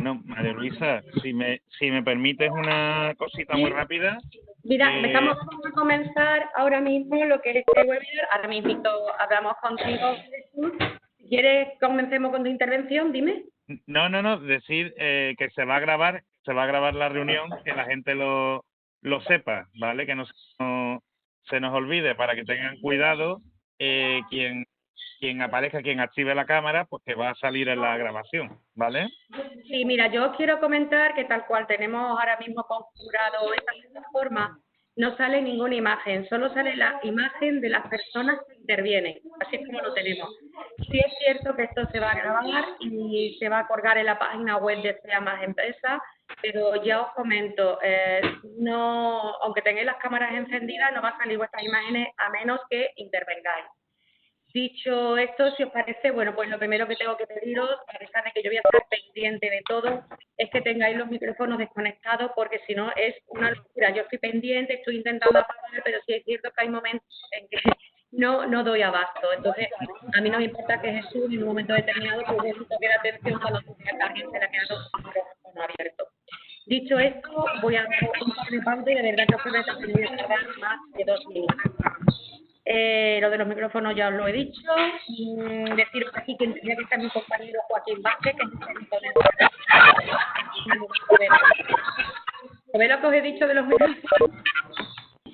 No, María Luisa, si me permites una cosita muy rápida. Mira, vamos a comenzar ahora mismo lo que es este webinar. Ahora mismo hablamos contigo, Jesús. Si quieres, comencemos con tu intervención, dime. No, decir que se va a grabar la reunión, que la gente lo sepa, ¿vale? Que no se nos olvide, para que tengan cuidado quien aparezca, quien active la cámara, pues que va a salir en la grabación, ¿vale? Sí, mira, yo os quiero comentar que tal cual tenemos ahora mismo configurado esta plataforma, no sale ninguna imagen, solo sale la imagen de las personas que intervienen, así es como lo tenemos. Sí es cierto que esto se va a grabar y se va a colgar en la página web de Sea Más Empresa, pero ya os comento, no, aunque tengáis las cámaras encendidas, no va a salir vuestras imágenes a menos que intervengáis. Dicho esto, si os parece, bueno, pues lo primero que tengo que pediros, a pesar de que yo voy a estar pendiente de todo, es que tengáis los micrófonos desconectados, porque si no es una locura. Yo estoy pendiente, estoy intentando apagar, pero sí es cierto que hay momentos en que no doy abasto. Entonces, a mí no me importa que Jesús en un momento determinado pues dé un toque de atención cuando tenga que alguien se le ha quedado el micrófono abierto. Dicho esto, voy a dar un par de pautas y de verdad que os prometo que no voy a tardar más de 2 minutos. Lo de los micrófonos ya os lo he dicho. Deciros aquí que tendría que estar mi compañero Joaquín Vázquez, que es el técnico de ¿Sabéis lo que os he dicho de los micrófonos?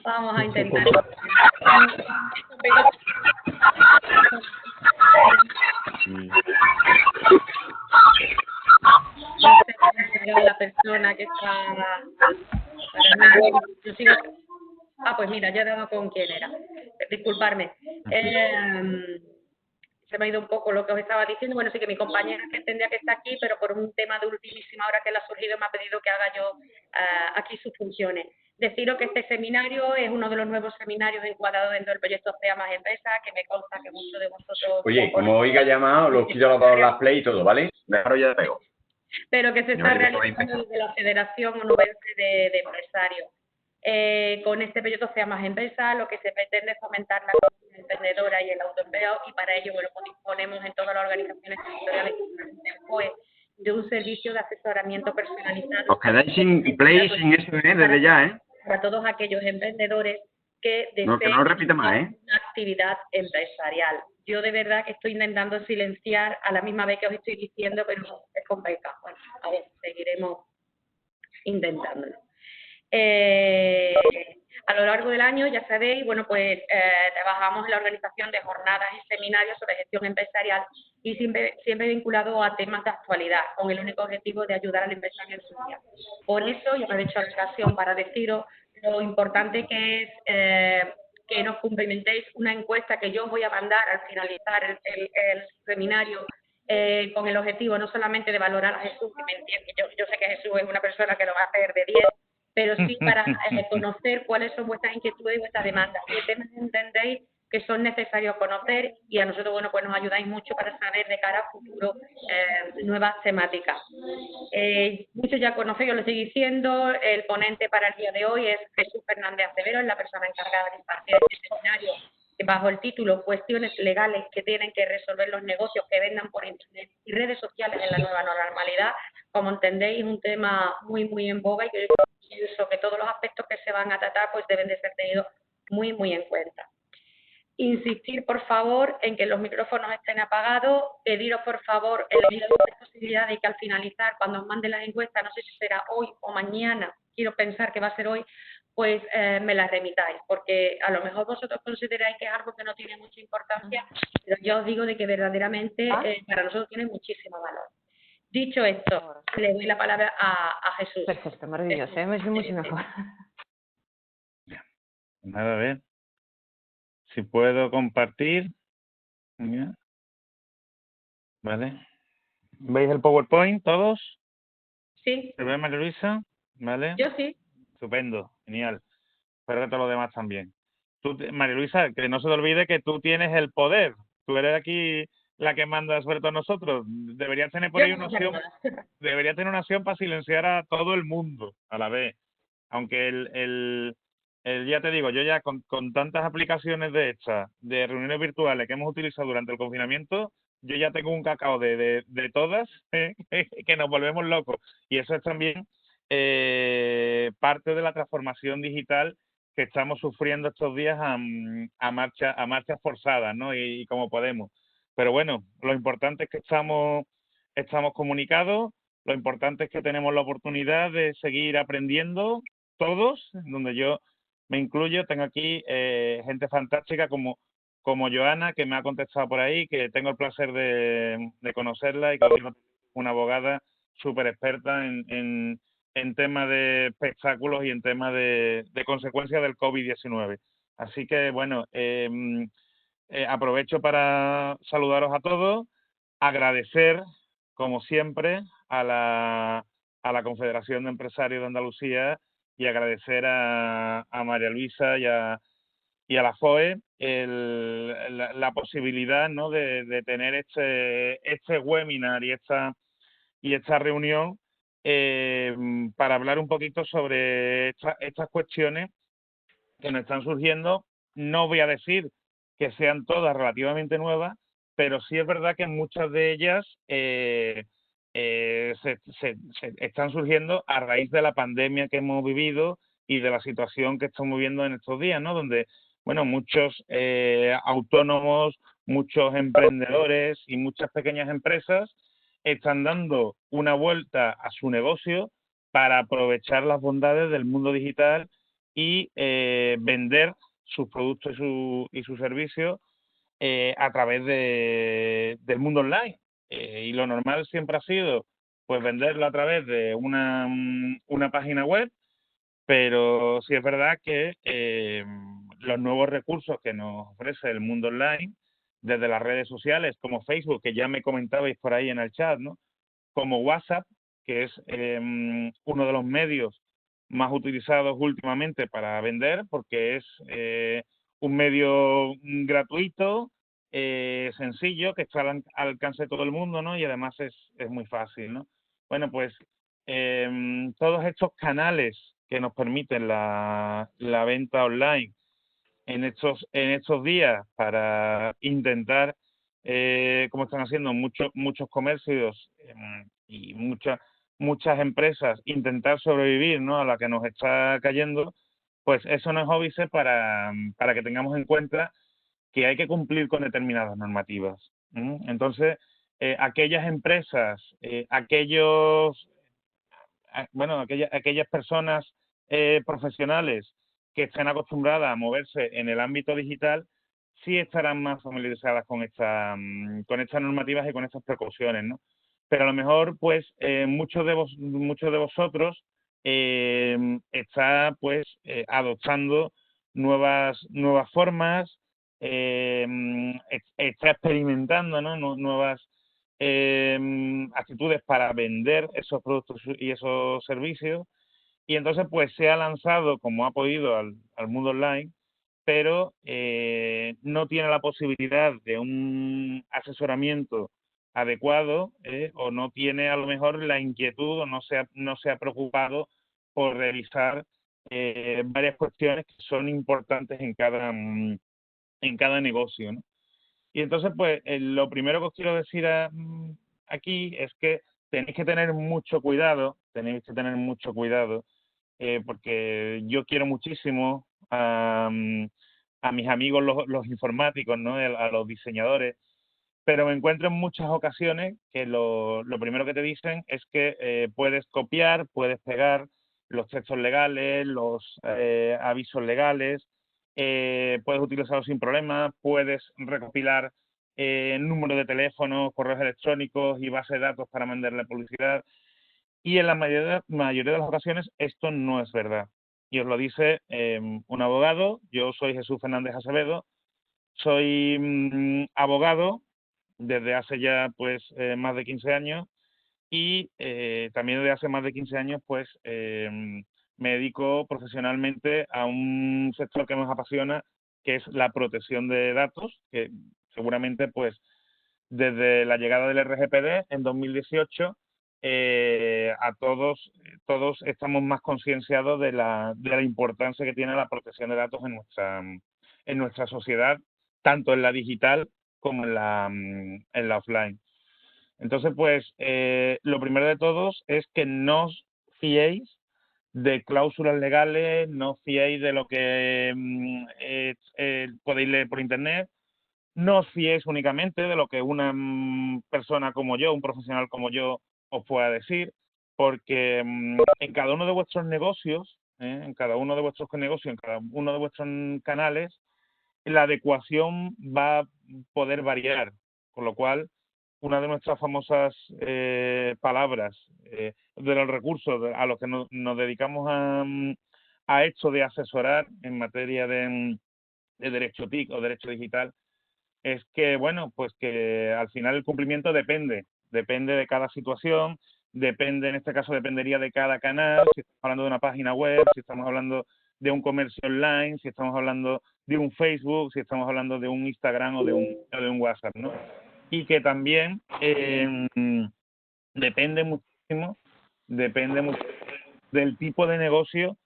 Vamos a intentar. La persona que está... Yo sigo... pues mira, ya he dado con quién era. Disculparme. Se me ha ido un poco lo que os estaba diciendo. Bueno, sí que mi compañera que tendría que estar aquí, pero por un tema de ultimísima hora que le ha surgido, me ha pedido que haga yo aquí sus funciones. Deciros que este seminario es uno de los nuevos seminarios encuadrados dentro del proyecto Sea Más Empresa, que me consta que muchos de vosotros... Oye, como oiga llamado, los quito a todas las play y todo, ¿vale? Ahora ya pego. Pero que se está realizando desde la Federación Onubense de Empresarios. Con este proyecto Sea Más Empresa, lo que se pretende es fomentar la cultura emprendedora y el autoempleo, y para ello, bueno, pues disponemos en todas las organizaciones territoriales de un servicio de asesoramiento personalizado. Os quedáis sin play, sin eso, desde ya, Para todos aquellos emprendedores que deseen no lo repita más, una actividad empresarial. Yo de verdad que estoy intentando silenciar a la misma vez que os estoy diciendo, pero es complicado. Bueno, a ver, seguiremos intentándolo. A lo largo del año, ya sabéis, bueno, pues trabajamos en la organización de jornadas y seminarios sobre gestión empresarial y siempre vinculado a temas de actualidad, con el único objetivo de ayudar al empresario en su día. Por eso, yo aprovecho la ocasión para deciros lo importante que es que nos cumplimentéis una encuesta que yo os voy a mandar al finalizar el seminario, con el objetivo no solamente de valorar a Jesús, que me entiende, yo sé que Jesús es una persona que lo va a hacer de 10, pero sí para conocer cuáles son vuestras inquietudes y vuestras demandas, qué temas entendéis que son necesarios conocer, y a nosotros, bueno, pues nos ayudáis mucho para saber de cara a futuro nuevas temáticas. Muchos ya conocéis, os lo estoy diciendo, el ponente para el día de hoy es Jesús Fernández Acevero, es la persona encargada de impartir este seminario bajo el título Cuestiones legales que tienen que resolver los negocios que vendan por internet y redes sociales en la nueva normalidad. Como entendéis, es un tema muy en boga, y que yo pienso que todos los aspectos que se van a tratar pues deben de ser tenidos muy en cuenta. Insistir, por favor, en que los micrófonos estén apagados. Pediros, por favor, en la medida de la posibilidad de que al finalizar, cuando os mande las encuestas, no sé si será hoy o mañana, quiero pensar que va a ser hoy, pues me las remitáis, porque a lo mejor vosotros consideráis que es algo que no tiene mucha importancia, pero yo os digo de que verdaderamente para nosotros tiene muchísimo valor. Dicho esto, le doy la palabra a Jesús. Perfecto, maravilloso, me es mucho mejor. Nada, a ver. Si puedo compartir. Vale. ¿Veis el PowerPoint todos? Sí. ¿Se ve, María Luisa? ¿Vale? Yo sí. Estupendo, genial. Espero que todos los demás también. María Luisa, que no se te olvide que tú tienes el poder. Tú eres aquí la que manda sobre todo nosotros. Deberías tener por ahí una opción. Debería tener una opción para silenciar a todo el mundo a la vez. Aunque ya te digo, yo ya con tantas aplicaciones de estas, de reuniones virtuales que hemos utilizado durante el confinamiento, yo ya tengo un cacao de todas, que nos volvemos locos. Y eso es también parte de la transformación digital que estamos sufriendo estos días a marchas forzadas, ¿no? Y como podemos. Pero bueno, lo importante es que estamos comunicados, lo importante es que tenemos la oportunidad de seguir aprendiendo todos, donde yo me incluyo. Tengo aquí gente fantástica como Joana, que me ha contestado por ahí, que tengo el placer de conocerla, y que es una abogada súper experta en temas de espectáculos y en temas de consecuencias del COVID-19. Así que, bueno, aprovecho para saludaros a todos, agradecer, como siempre, a la Confederación de Empresarios de Andalucía, y agradecer a María Luisa y a la FOE la posibilidad, ¿no?, de tener este webinar y esta reunión para hablar un poquito sobre estas cuestiones que nos están surgiendo. No voy a decir que sean todas relativamente nuevas, pero sí es verdad que muchas de ellas se están surgiendo a raíz de la pandemia que hemos vivido y de la situación que estamos viviendo en estos días, ¿no? Donde, bueno, muchos autónomos, muchos emprendedores y muchas pequeñas empresas están dando una vuelta a su negocio para aprovechar las bondades del mundo digital y vender sus productos y sus servicios a través del mundo online. Y lo normal siempre ha sido pues venderlo a través de una página web, pero sí es verdad que los nuevos recursos que nos ofrece el mundo online, desde las redes sociales como Facebook, que ya me comentabais por ahí en el chat, ¿no?, como WhatsApp, que es uno de los medios más utilizados últimamente para vender, porque es un medio gratuito, sencillo, que está al alcance de todo el mundo, ¿no? Y además es muy fácil, ¿no? Bueno, pues todos estos canales que nos permiten la venta online en estos días, para intentar, como están haciendo muchos comercios y muchas empresas, intentar sobrevivir, ¿no?, a la que nos está cayendo, pues eso no es óbice para que tengamos en cuenta que hay que cumplir con determinadas normativas. Entonces, aquellas empresas, aquellas personas profesionales que estén acostumbradas a moverse en el ámbito digital, sí estarán más familiarizadas con estas normativas y con estas precauciones, ¿no? Pero a lo mejor, pues, muchos de vosotros está, pues, adoptando nuevas formas, está experimentando, ¿no?, nuevas actitudes para vender esos productos y esos servicios, y entonces pues se ha lanzado como ha podido al mundo online, pero no tiene la posibilidad de un asesoramiento adecuado, o no tiene a lo mejor la inquietud, o no se ha preocupado por revisar varias cuestiones que son importantes en cada negocio, ¿no? Y entonces, pues, lo primero que os quiero decir aquí es que tenéis que tener mucho cuidado, porque yo quiero muchísimo a mis amigos los informáticos, ¿no?, a los diseñadores, pero me encuentro en muchas ocasiones que lo primero que te dicen es que puedes copiar, puedes pegar los textos legales, los avisos legales, puedes utilizarlos sin problema, puedes recopilar números de teléfono, correos electrónicos y bases de datos para mandarle publicidad. Y en la mayoría de las ocasiones esto no es verdad. Y os lo dice un abogado. Yo soy Jesús Fernández Acevedo, soy abogado desde hace ya pues más de 15 años, y también desde hace más de 15 años pues me dedico profesionalmente a un sector que nos apasiona, que es la protección de datos, que seguramente pues desde la llegada del RGPD en 2018 a todos estamos más concienciados de la importancia que tiene la protección de datos en nuestra sociedad, tanto en la digital como en la offline. Entonces, pues, lo primero de todos es que no os fiéis de cláusulas legales, no os fiéis de lo que podéis leer por internet, no os fiéis únicamente de lo que una persona como yo, un profesional como yo, os pueda decir, porque en cada uno de vuestros negocios, en cada uno de vuestros negocios, en cada uno de vuestros canales, la adecuación va a poder variar, con lo cual una de nuestras famosas palabras, de los recursos a los que nos dedicamos a esto de asesorar en materia de derecho TIC o derecho digital, es que, bueno, pues que al final el cumplimiento depende de cada situación, en este caso dependería de cada canal, si estamos hablando de una página web, si estamos hablando de un comercio online, si estamos hablando de un Facebook, si estamos hablando de un Instagram o de un WhatsApp, ¿no? Y que también depende muchísimo del tipo de negocio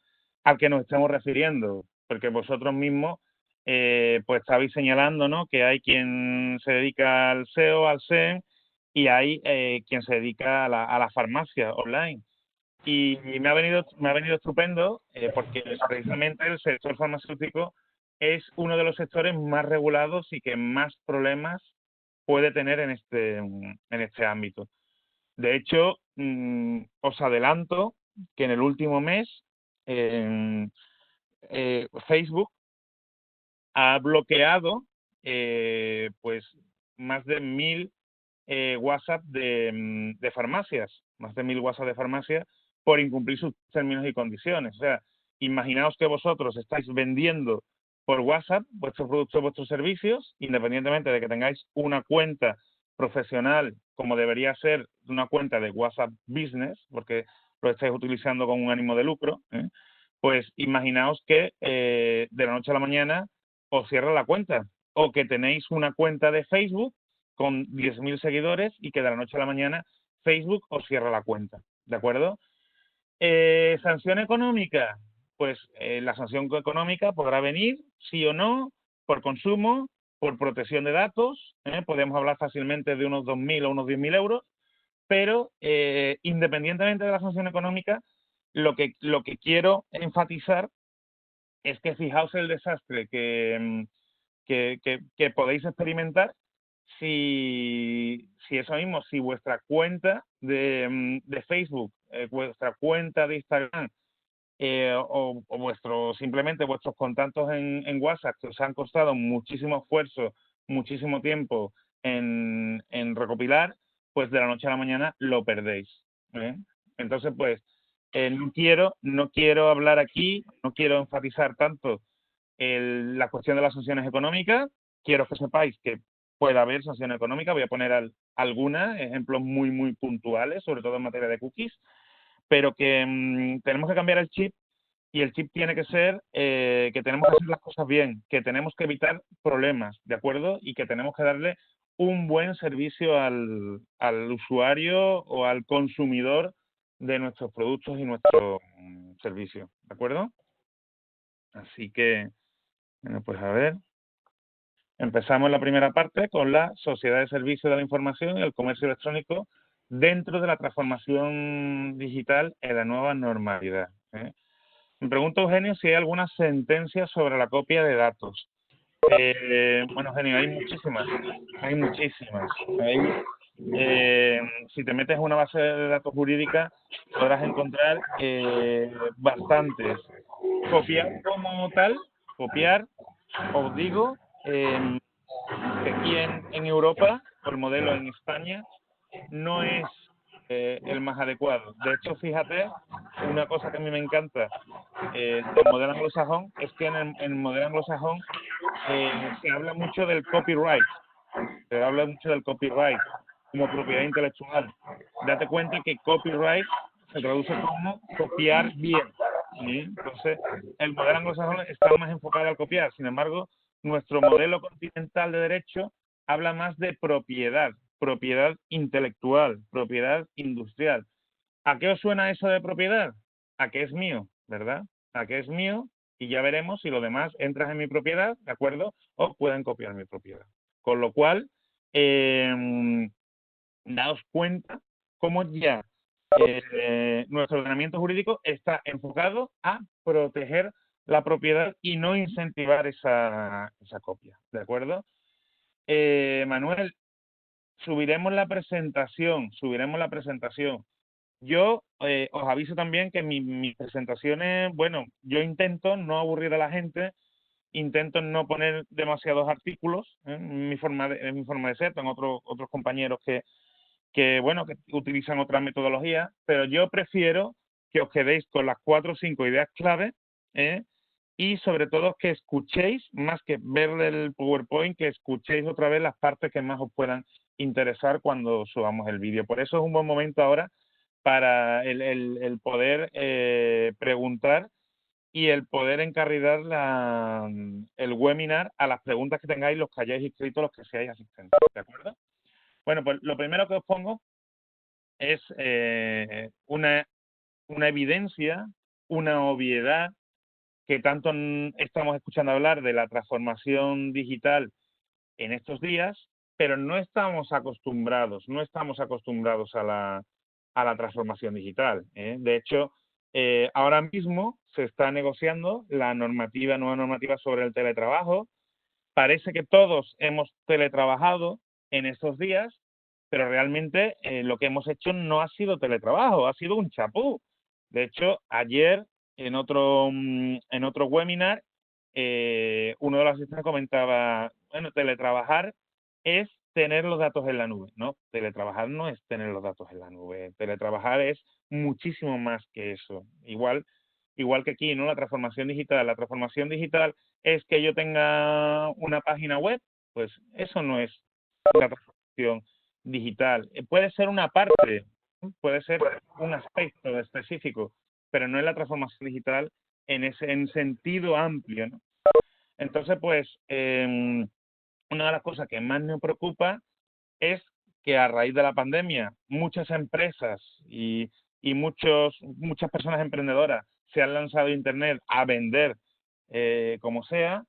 al que nos estamos refiriendo, porque vosotros mismos pues estabais señalando, ¿no?, que hay quien se dedica al SEO, al SEM, y hay quien se dedica a la farmacia online. Y me ha venido estupendo porque precisamente el sector farmacéutico es uno de los sectores más regulados y que más problemas puede tener en este ámbito. De hecho, os adelanto que en el último mes Facebook ha bloqueado pues más de 1000 WhatsApp de farmacias, más de 1000 WhatsApp de farmacias por incumplir sus términos y condiciones. O sea, imaginaos que vosotros estáis vendiendo por WhatsApp vuestros productos, vuestros servicios, independientemente de que tengáis una cuenta profesional, como debería ser una cuenta de WhatsApp Business, porque lo estáis utilizando con un ánimo de lucro, pues imaginaos que de la noche a la mañana os cierra la cuenta, o que tenéis una cuenta de Facebook con 10.000 seguidores y que de la noche a la mañana Facebook os cierra la cuenta, ¿de acuerdo? ¿Sanción económica? Pues la sanción económica podrá venir, sí o no, por consumo, por protección de datos, podemos hablar fácilmente de unos 2.000 o unos 10.000 euros, pero independientemente de la sanción económica, lo que quiero enfatizar es que fijaos el desastre que podéis experimentar si eso mismo, si vuestra cuenta de Facebook, vuestra cuenta de Instagram o simplemente vuestros contactos en WhatsApp que os han costado muchísimo esfuerzo, muchísimo tiempo en recopilar, pues de la noche a la mañana lo perdéis. Entonces, pues, no quiero hablar aquí, no quiero enfatizar tanto la cuestión de las sanciones económicas. Quiero que sepáis que puede haber sanciones económicas. Voy a poner algunos ejemplos muy, muy puntuales, sobre todo en materia de cookies, pero que tenemos que cambiar el chip, y el chip tiene que ser que tenemos que hacer las cosas bien, que tenemos que evitar problemas, ¿de acuerdo? Y que tenemos que darle un buen servicio al usuario o al consumidor de nuestros productos y nuestros servicios, ¿de acuerdo? Así que, bueno, pues a ver. Empezamos la primera parte con la Sociedad de Servicios de la Información y el Comercio Electrónico dentro de la transformación digital en la nueva normalidad. Me pregunto, Eugenio, si hay alguna sentencia sobre la copia de datos. Bueno, Eugenio, hay muchísimas. Si te metes en una base de datos jurídica, podrás encontrar bastantes. Copiar como tal, os digo, que aquí en Europa, o el modelo en España, no es el más adecuado. De hecho, fíjate, una cosa que a mí me encanta del modelo anglosajón es que en el modelo anglosajón se habla mucho del copyright. Se habla mucho del copyright como propiedad intelectual. Date cuenta que copyright se traduce como copiar bien, ¿sí? Entonces, el modelo anglosajón está más enfocado al copiar. Sin embargo, nuestro modelo continental de derecho habla más de propiedad intelectual, propiedad industrial. ¿A qué os suena eso de propiedad? A que es mío, ¿verdad? A que es mío, y ya veremos si lo demás entras en mi propiedad, ¿de acuerdo? O pueden copiar mi propiedad. Con lo cual, daos cuenta cómo ya nuestro ordenamiento jurídico está enfocado a proteger la propiedad y no incentivar esa copia, ¿de acuerdo? Manuel, subiremos la presentación. Yo os aviso también que mis presentaciones, bueno, yo intento no aburrir a la gente, intento no poner demasiados artículos, en mi forma de ser. Tengo otros compañeros bueno, que utilizan otra metodología, pero yo prefiero que os quedéis con las 4 o 5 ideas clave, y sobre todo que escuchéis, más que ver el PowerPoint, que escuchéis otra vez las partes que más os puedan interesar cuando subamos el vídeo. Por eso es un buen momento ahora para el poder preguntar y el poder encarrilar el webinar a las preguntas que tengáis, los que hayáis inscrito, los que seáis asistentes, ¿de acuerdo? Bueno, pues lo primero que os pongo es una evidencia, una obviedad, que tanto estamos escuchando hablar de la transformación digital en estos días, pero no estamos acostumbrados a la transformación digital, ¿eh? De hecho, ahora mismo se está negociando la nueva normativa sobre el teletrabajo. Parece que todos hemos teletrabajado en estos días, pero realmente lo que hemos hecho no ha sido teletrabajo, ha sido un chapú. De hecho, ayer en otro webinar, uno de los asistentes comentaba, bueno, teletrabajar es tener los datos en la nube. No, teletrabajar no es tener los datos en la nube. Teletrabajar es muchísimo más que eso. Igual que aquí, ¿no? La transformación digital es que yo tenga una página web. Pues eso no es la transformación digital. Puede ser una parte, puede ser un aspecto específico, pero no es la transformación digital en sentido amplio, ¿no? Entonces, pues, una de las cosas que más me preocupa es que a raíz de la pandemia muchas empresas y muchas personas emprendedoras se han lanzado a Internet a vender como sea,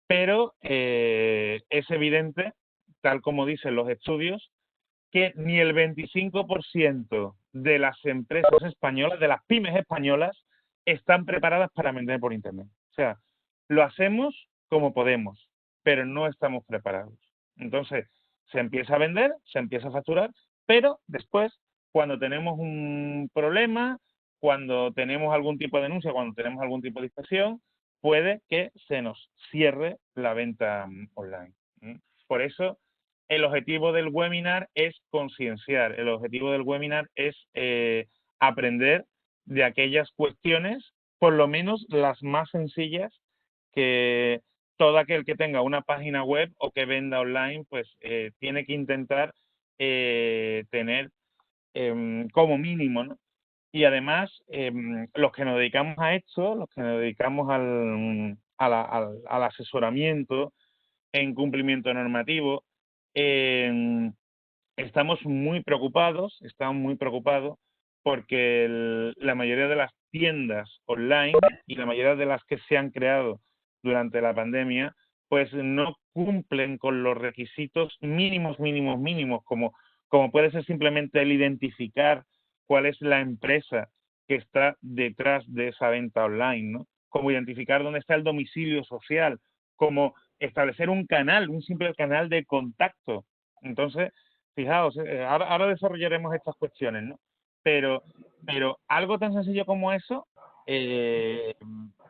pero es evidente, tal como dicen los estudios, que ni el 25% de las empresas españolas, de las pymes españolas, están preparadas para vender por Internet. O sea, lo hacemos como podemos, pero no estamos preparados. Entonces, se empieza a vender, se empieza a facturar, pero después, cuando tenemos un problema, cuando tenemos algún tipo de denuncia, cuando tenemos algún tipo de inspección, puede que se nos cierre la venta online. Por eso, el objetivo del webinar es concienciar, el objetivo del webinar es aprender de aquellas cuestiones, por lo menos las más sencillas, que todo aquel que tenga una página web o que venda online, pues tiene que intentar tener como mínimo, ¿no? Y además, los que nos dedicamos a esto, los que nos dedicamos al asesoramiento en cumplimiento normativo, estamos muy preocupados porque la mayoría de las tiendas online y la mayoría de las que se han creado durante la pandemia, pues no cumplen con los requisitos mínimos, como puede ser simplemente el identificar cuál es la empresa que está detrás de esa venta online, ¿no? Como identificar dónde está el domicilio social, como establecer un simple canal de contacto. Entonces, fijaos, ahora desarrollaremos estas cuestiones, ¿no? Pero algo tan sencillo como eso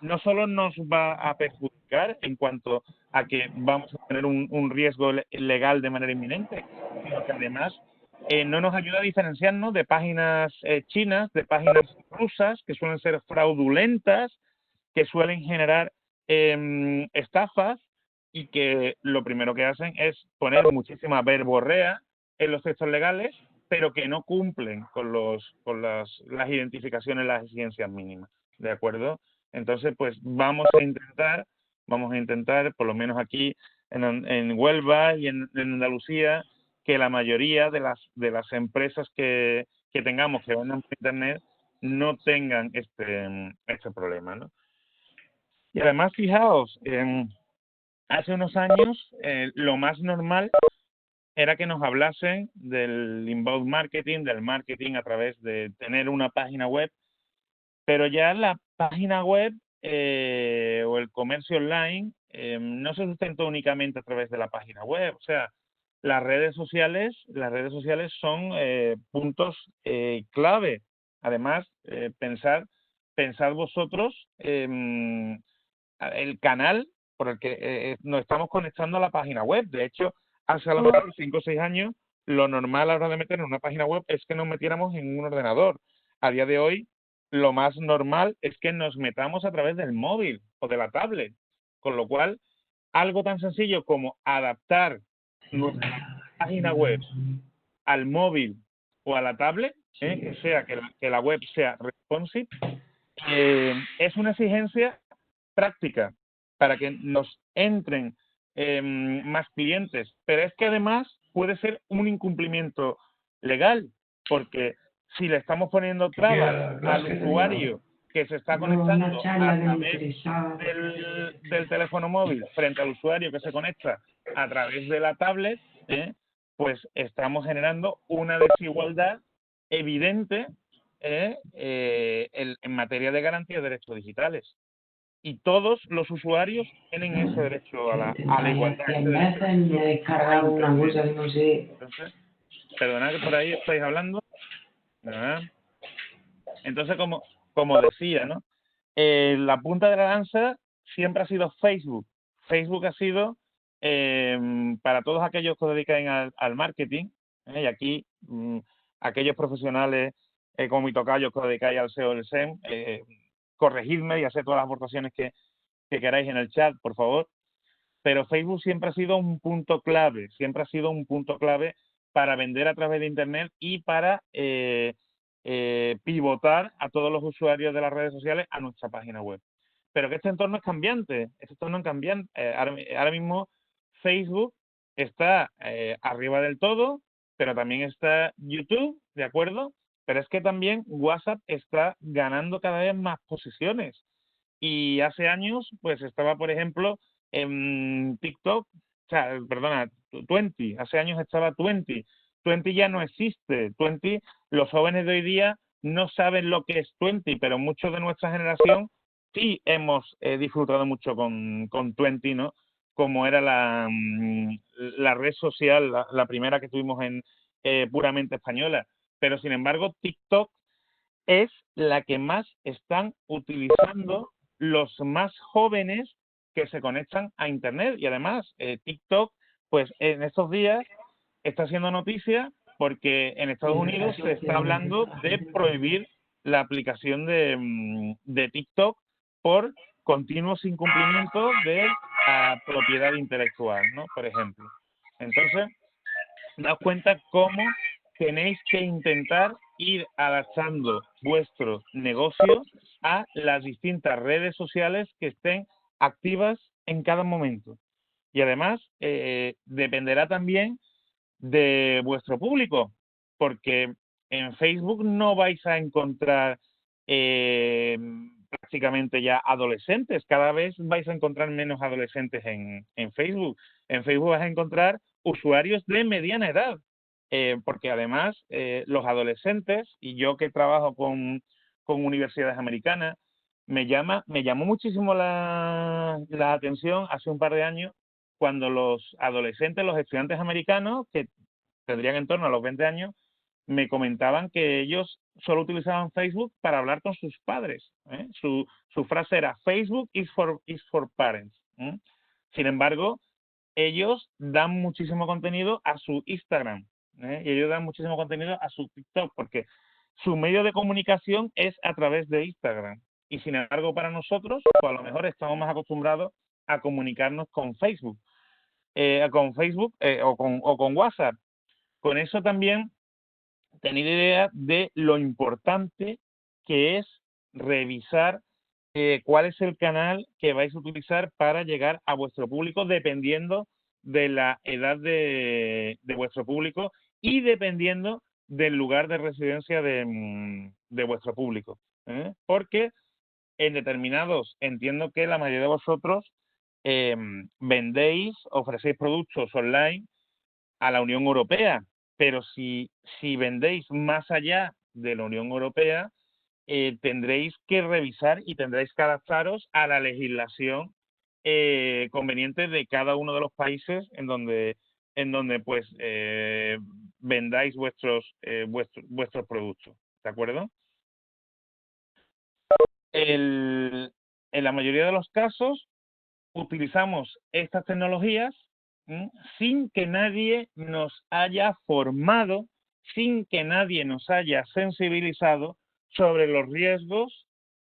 no solo nos va a perjudicar en cuanto a que vamos a tener un riesgo legal de manera inminente, sino que además no nos ayuda a diferenciarnos de páginas chinas, de páginas rusas, que suelen ser fraudulentas, que suelen generar estafas y que lo primero que hacen es poner muchísima verborrea en los textos legales, pero que no cumplen con las identificaciones, las exigencias mínimas, ¿de acuerdo? Entonces, pues vamos a intentar, por lo menos aquí en Huelva y en Andalucía, que la mayoría de las empresas que tengamos que vendan por Internet no tengan este problema, ¿no? Y además, fijaos, hace unos años lo más normal era que nos hablasen del inbound marketing, del marketing a través de tener una página web, pero ya la página web o el comercio online no se sustenta únicamente a través de la página web. O sea, las redes sociales son puntos clave. Además, pensad vosotros el canal por el que nos estamos conectando a la página web. De hecho, hace a lo mejor 5 o 6 años, lo normal a la hora de meternos en una página web es que nos metiéramos en un ordenador. A día de hoy, lo más normal es que nos metamos a través del móvil o de la tablet. Con lo cual, algo tan sencillo como adaptar nuestra página web al móvil o a la tablet, que sea que la web sea responsive, es una exigencia práctica para que nos entren más clientes, pero es que además puede ser un incumplimiento legal, porque si le estamos poniendo trabas al usuario que se está conectando a través del teléfono móvil frente al usuario que se conecta a través de la tablet, pues estamos generando una desigualdad evidente en materia de garantía de derechos digitales. Y todos los usuarios tienen ese derecho a la igualdad. Entonces, perdonad que por ahí estáis hablando, ¿verdad? Entonces, como decía, ¿no? La punta de la lanza siempre ha sido Facebook. Facebook ha sido, para todos aquellos que os dedican al marketing, y aquí aquellos profesionales como mi tocayo que os dedicáis al SEO, el SEM, corregidme y hacer todas las aportaciones que queráis en el chat, por favor. Pero Facebook siempre ha sido un punto clave, para vender a través de Internet y para pivotar a todos los usuarios de las redes sociales a nuestra página web. Pero que este entorno es cambiante, ahora mismo Facebook está arriba del todo, pero también está YouTube, ¿de acuerdo? Pero es que también WhatsApp está ganando cada vez más posiciones. Y hace años, pues estaba, por ejemplo, en TikTok, o sea, perdona, 20, hace años estaba 20. 20 ya no existe. 20, los jóvenes de hoy día no saben lo que es 20, pero muchos de nuestra generación sí hemos disfrutado mucho con 20, ¿no? Como era la red social, la primera que tuvimos en puramente española. Pero, sin embargo, TikTok es la que más están utilizando los más jóvenes que se conectan a Internet. Y además, TikTok, pues en estos días está haciendo noticia porque en Estados Unidos se está hablando de prohibir la aplicación de TikTok por continuos incumplimientos de la propiedad intelectual, ¿no? Por ejemplo. Entonces, daos cuenta cómo tenéis que intentar ir adaptando vuestro negocio a las distintas redes sociales que estén activas en cada momento. Y además, dependerá también de vuestro público, porque en Facebook no vais a encontrar prácticamente ya adolescentes, cada vez vais a encontrar menos adolescentes en Facebook. En Facebook vais a encontrar usuarios de mediana edad, porque además los adolescentes, y yo que trabajo con universidades americanas, me llamó muchísimo la atención hace un par de años cuando los adolescentes, los estudiantes americanos, que tendrían en torno a los 20 años, me comentaban que ellos solo utilizaban Facebook para hablar con sus padres. Su frase era Facebook is for parents. Sin embargo, ellos dan muchísimo contenido a su Instagram, y ellos dan muchísimo contenido a su TikTok, porque su medio de comunicación es a través de Instagram. Y sin embargo, para nosotros, pues a lo mejor estamos más acostumbrados a comunicarnos con Facebook. O con WhatsApp. Con eso también tener idea de lo importante que es revisar cuál es el canal que vais a utilizar para llegar a vuestro público, dependiendo de la edad de vuestro público y dependiendo del lugar de residencia de vuestro público. Porque en determinados, entiendo que la mayoría de vosotros vendéis, ofrecéis productos online a la Unión Europea, pero si vendéis más allá de la Unión Europea, tendréis que revisar y tendréis que adaptaros a la legislación conveniente de cada uno de los países en donde pues vendáis vuestros productos, ¿de acuerdo? En la mayoría de los casos utilizamos estas tecnologías sin que nadie nos haya formado, sin que nadie nos haya sensibilizado sobre los riesgos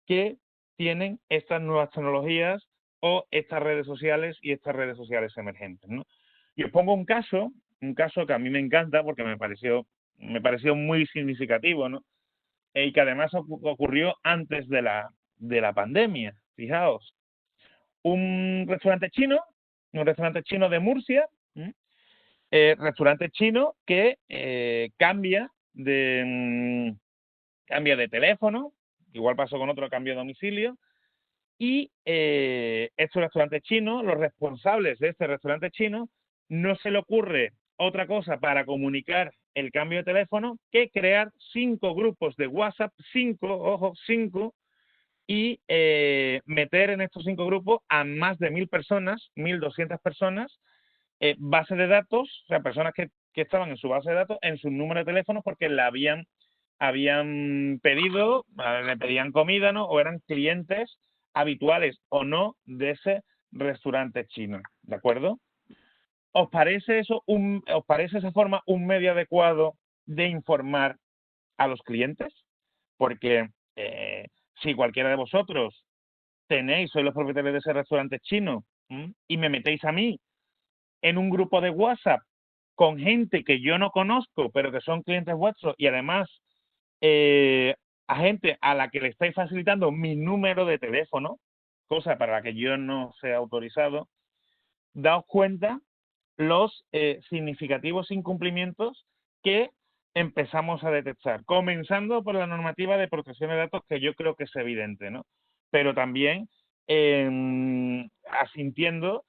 que tienen estas nuevas tecnologías o estas redes sociales y estas redes sociales emergentes, ¿no? Y os pongo un caso que a mí me encanta porque me pareció muy significativo, ¿no? Y que además ocurrió antes de la pandemia. Fijaos, un restaurante chino de Murcia, restaurante chino que cambia de teléfono, igual pasó con otro cambio de domicilio, y este restaurante chino, los responsables de este restaurante chino, no se le ocurre otra cosa para comunicar el cambio de teléfono que crear 5 grupos de WhatsApp, 5, y meter en estos 5 grupos a más de 1.000 personas, 1.200 personas, base de datos, o sea, personas que estaban en su base de datos, en su número de teléfono porque le habían pedido, le pedían comida, ¿no? O eran clientes habituales o no de ese restaurante chino, ¿de acuerdo? ¿Os parece esa forma un medio adecuado de informar a los clientes? Porque si cualquiera de vosotros sois los propietarios de ese restaurante chino y me metéis a mí en un grupo de WhatsApp con gente que yo no conozco, pero que son clientes vuestros y además a gente a la que le estáis facilitando mi número de teléfono, cosa para la que yo no sea autorizado, daos cuenta los significativos incumplimientos que empezamos a detectar, comenzando por la normativa de protección de datos, que yo creo que es evidente, ¿no? Pero también asintiendo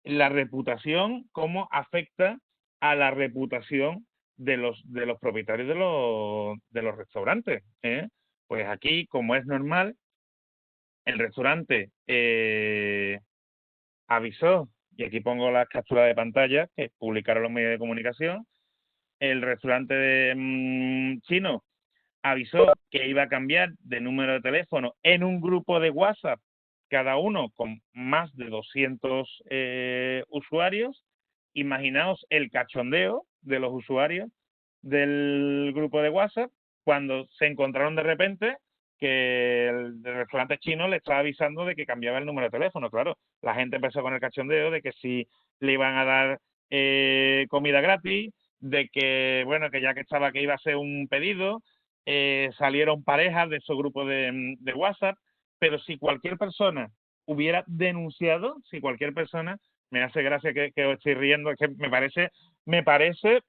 la reputación, cómo afecta a la reputación de los propietarios de los restaurantes, ¿eh? Pues aquí, como es normal, el restaurante avisó, y aquí pongo las capturas de pantalla que publicaron los medios de comunicación, el restaurante chino avisó que iba a cambiar de número de teléfono en un grupo de WhatsApp, cada uno con más de 200 usuarios. Imaginaos el cachondeo de los usuarios del grupo de WhatsApp cuando se encontraron de repente que el restaurante chino le estaba avisando de que cambiaba el número de teléfono. Claro, la gente empezó con el cachondeo de que si le iban a dar comida gratis, de que, bueno, que ya que estaba que iba a ser un pedido, salieron parejas de esos grupos de WhatsApp, pero si cualquier persona hubiera denunciado, me hace gracia que os estoy riendo, es que me parece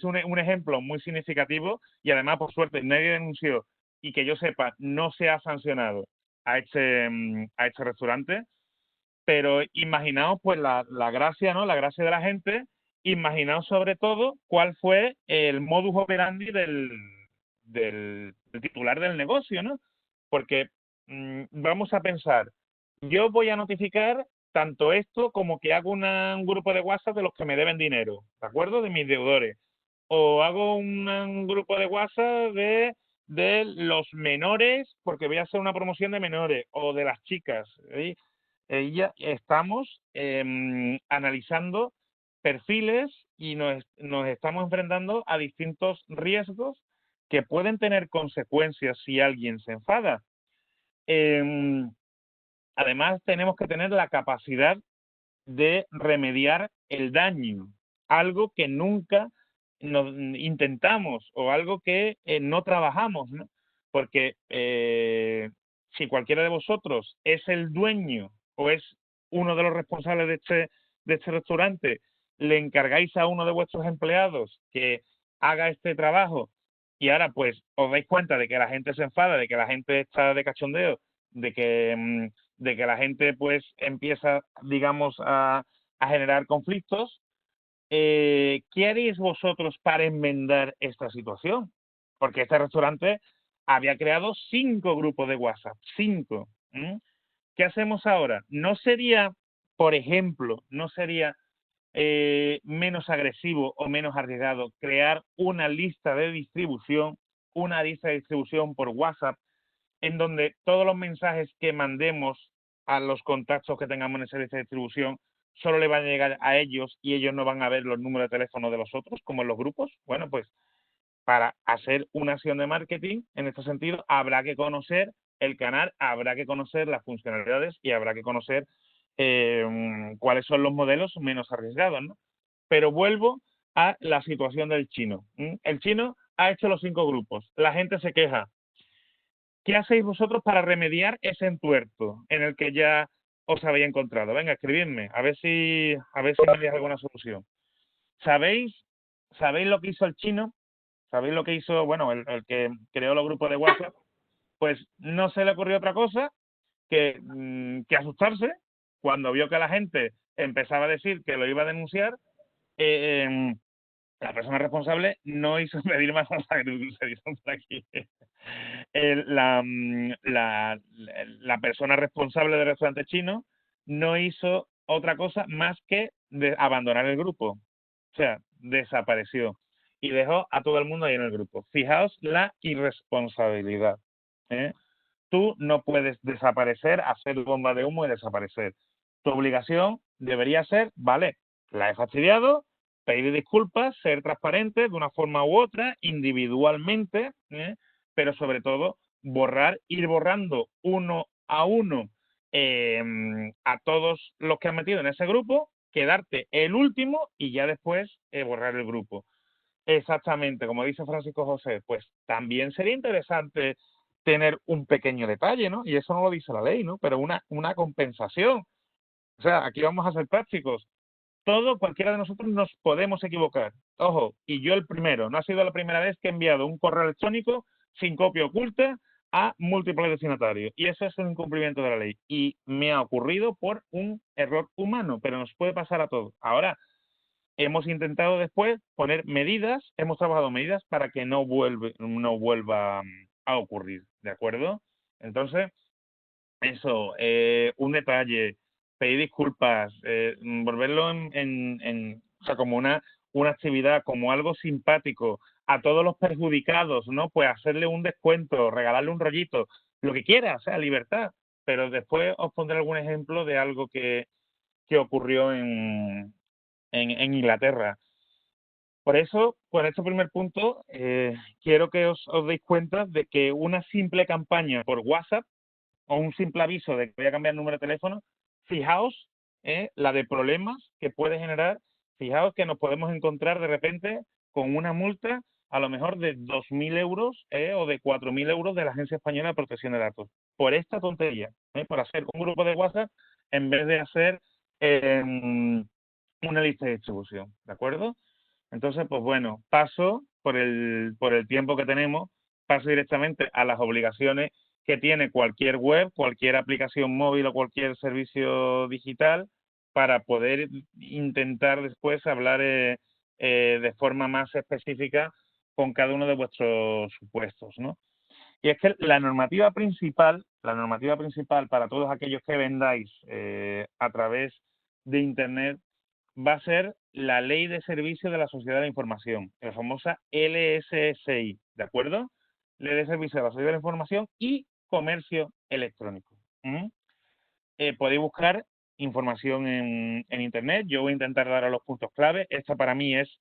un ejemplo muy significativo y además, por suerte, nadie denunció y que yo sepa, no se ha sancionado a este restaurante, pero imaginaos pues la gracia, ¿no? La gracia de la gente, imaginaos sobre todo cuál fue el modus operandi del titular del negocio, ¿no? Porque vamos a pensar, yo voy a notificar tanto esto como que hago un grupo de WhatsApp de los que me deben dinero, ¿de acuerdo? De mis deudores. O hago un grupo de WhatsApp de los menores, porque voy a hacer una promoción de menores, o de las chicas. Ya estamos analizando perfiles y nos estamos enfrentando a distintos riesgos que pueden tener consecuencias si alguien se enfada. Además, tenemos que tener la capacidad de remediar el daño, algo que nunca nos intentamos o algo que no trabajamos, ¿no? Porque si cualquiera de vosotros es el dueño o es uno de los responsables de este restaurante, le encargáis a uno de vuestros empleados que haga este trabajo y ahora pues os dais cuenta de que la gente se enfada, de que la gente está de cachondeo, de que de que la gente pues empieza, digamos, a generar conflictos. ¿Qué haréis vosotros para enmendar esta situación? Porque este restaurante había creado 5 grupos de WhatsApp, 5. ¿Qué hacemos ahora? ¿No sería, por ejemplo, no sería menos agresivo o menos arriesgado crear una lista de distribución por WhatsApp en donde todos los mensajes que mandemos a los contactos que tengamos en esa lista de distribución solo le van a llegar a ellos y ellos no van a ver los números de teléfono de los otros, como en los grupos? Bueno, pues para hacer una acción de marketing en este sentido habrá que conocer el canal, habrá que conocer las funcionalidades y habrá que conocer cuáles son los modelos menos arriesgados, ¿no? Pero vuelvo a la situación del chino. El chino ha hecho los 5 grupos, la gente se queja. ¿Qué hacéis vosotros para remediar ese entuerto en el que ya os habéis encontrado? Venga, escribidme, a ver si me dais alguna solución. ¿Sabéis lo que hizo el chino? ¿Sabéis lo que hizo, bueno, el que creó los grupos de WhatsApp? Pues no se le ocurrió otra cosa que asustarse cuando vio que la gente empezaba a decir que lo iba a denunciar. La persona responsable no hizo pedir más a la por aquí. La persona responsable del restaurante chino no hizo otra cosa más que abandonar el grupo. O sea, desapareció y dejó a todo el mundo ahí en el grupo. Fijaos la irresponsabilidad, ¿eh? Tú no puedes desaparecer, hacer bomba de humo y desaparecer. Tu obligación debería ser, vale, la he fastidiado, pedir disculpas, ser transparente de una forma u otra, individualmente, pero sobre todo ir borrando uno a uno a todos los que han metido en ese grupo, quedarte el último y ya después borrar el grupo. Exactamente, como dice Francisco José, pues también sería interesante tener un pequeño detalle, ¿no? Y eso no lo dice la ley, ¿no? Pero una compensación. O sea, aquí vamos a ser prácticos. Cualquiera de nosotros nos podemos equivocar. Ojo, y yo el primero. No ha sido la primera vez que he enviado un correo electrónico sin copia oculta a múltiples destinatarios. Y eso es un incumplimiento de la ley. Y me ha ocurrido por un error humano, pero nos puede pasar a todos. Ahora, hemos intentado después poner medidas, hemos trabajado medidas para que no vuelva a ocurrir, ¿de acuerdo? Entonces, eso, un detalle, pedir disculpas, volverlo o sea, como una actividad, como algo simpático, a todos los perjudicados, ¿no? Pues hacerle un descuento, regalarle un rollito, lo que quiera, o sea, libertad. Pero después os pondré algún ejemplo de algo que ocurrió en Inglaterra. Por eso, con este primer punto, quiero que os deis cuenta de que una simple campaña por WhatsApp o un simple aviso de que voy a cambiar el número de teléfono, fijaos la de problemas que puede generar. Fijaos que nos podemos encontrar de repente con una multa a lo mejor de 2.000 euros o de 4.000 euros de la Agencia Española de Protección de Datos por esta tontería, por hacer un grupo de WhatsApp en vez de hacer una lista de distribución, ¿de acuerdo? Entonces, pues bueno, paso por el tiempo que tenemos, paso directamente a las obligaciones que tiene cualquier web, cualquier aplicación móvil o cualquier servicio digital para poder intentar después hablar de forma más específica con cada uno de vuestros supuestos, ¿no? Y es que la normativa principal para todos aquellos que vendáis a través de Internet va a ser la Ley de Servicio de la Sociedad de la Información, la famosa LSSI, ¿de acuerdo? Ley de Servicio de la Sociedad de la Información y Comercio Electrónico. Podéis buscar información en Internet. Yo voy a intentar dar a los puntos clave. Esta para mí es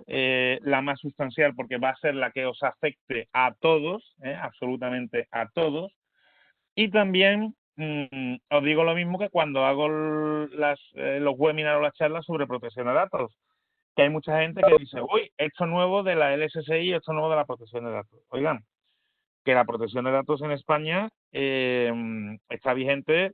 la más sustancial porque va a ser la que os afecte a todos, absolutamente a todos. Y también os digo lo mismo que cuando hago los webinars o las charlas sobre protección de datos, que hay mucha gente que dice, uy, esto nuevo de la LSSI, esto nuevo de la protección de datos. Oigan, que la protección de datos en España está vigente,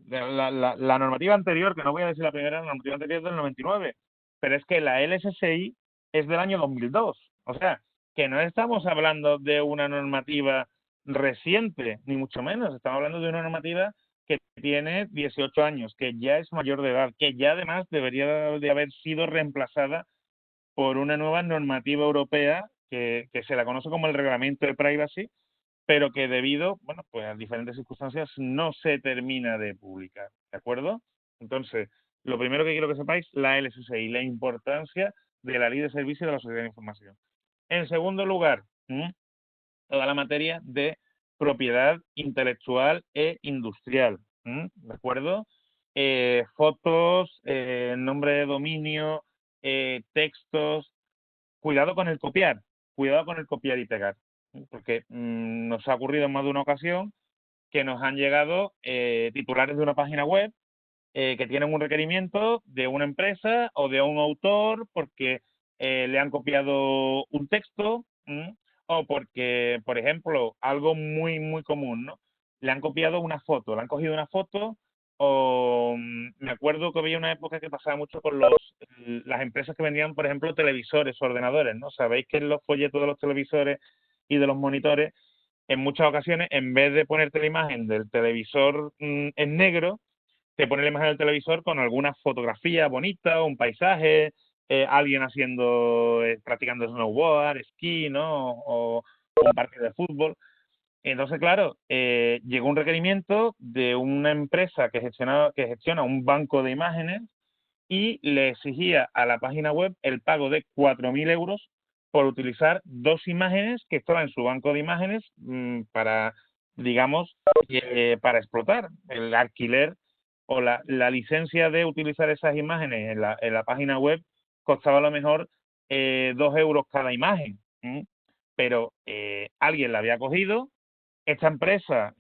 la normativa anterior, que no voy a decir la primera, la normativa anterior es del 99, pero es que la LSSI es del año 2002. O sea, que no estamos hablando de una normativa reciente, ni mucho menos. Estamos hablando de una normativa que tiene 18 años, que ya es mayor de edad, que ya además debería de haber sido reemplazada por una nueva normativa europea que se la conoce como el Reglamento de Privacy, pero que debido, bueno, pues a diferentes circunstancias no se termina de publicar, ¿de acuerdo? Entonces, lo primero que quiero que sepáis, la LSSI, la importancia de la Ley de Servicios de la Sociedad de Información. En segundo lugar, toda la materia de propiedad intelectual e industrial, ¿de acuerdo? Fotos, nombre de dominio, textos, cuidado con el copiar y pegar, porque nos ha ocurrido en más de una ocasión que nos han llegado titulares de una página web que tienen un requerimiento de una empresa o de un autor porque le han copiado un texto o porque, por ejemplo, algo muy común, ¿no? Le han copiado una foto, le han cogido una foto o me acuerdo que había una época que pasaba mucho con las empresas que vendían, por ejemplo, televisores o ordenadores, ¿no? Sabéis que en los folletos de los televisores y de los monitores, en muchas ocasiones, en vez de ponerte la imagen del televisor en negro, te pone la imagen del televisor con alguna fotografía bonita, un paisaje, alguien practicando snowboard, esquí, ¿no? O un partido de fútbol. Entonces, claro, llegó un requerimiento de una empresa que gestiona un banco de imágenes y le exigía a la página web el pago de 4.000 euros por utilizar dos imágenes que estaban en su banco de imágenes para, digamos, para explotar el alquiler o la licencia de utilizar esas imágenes en la página web costaba a lo mejor 2 euros cada imagen, pero alguien la había cogido, el titular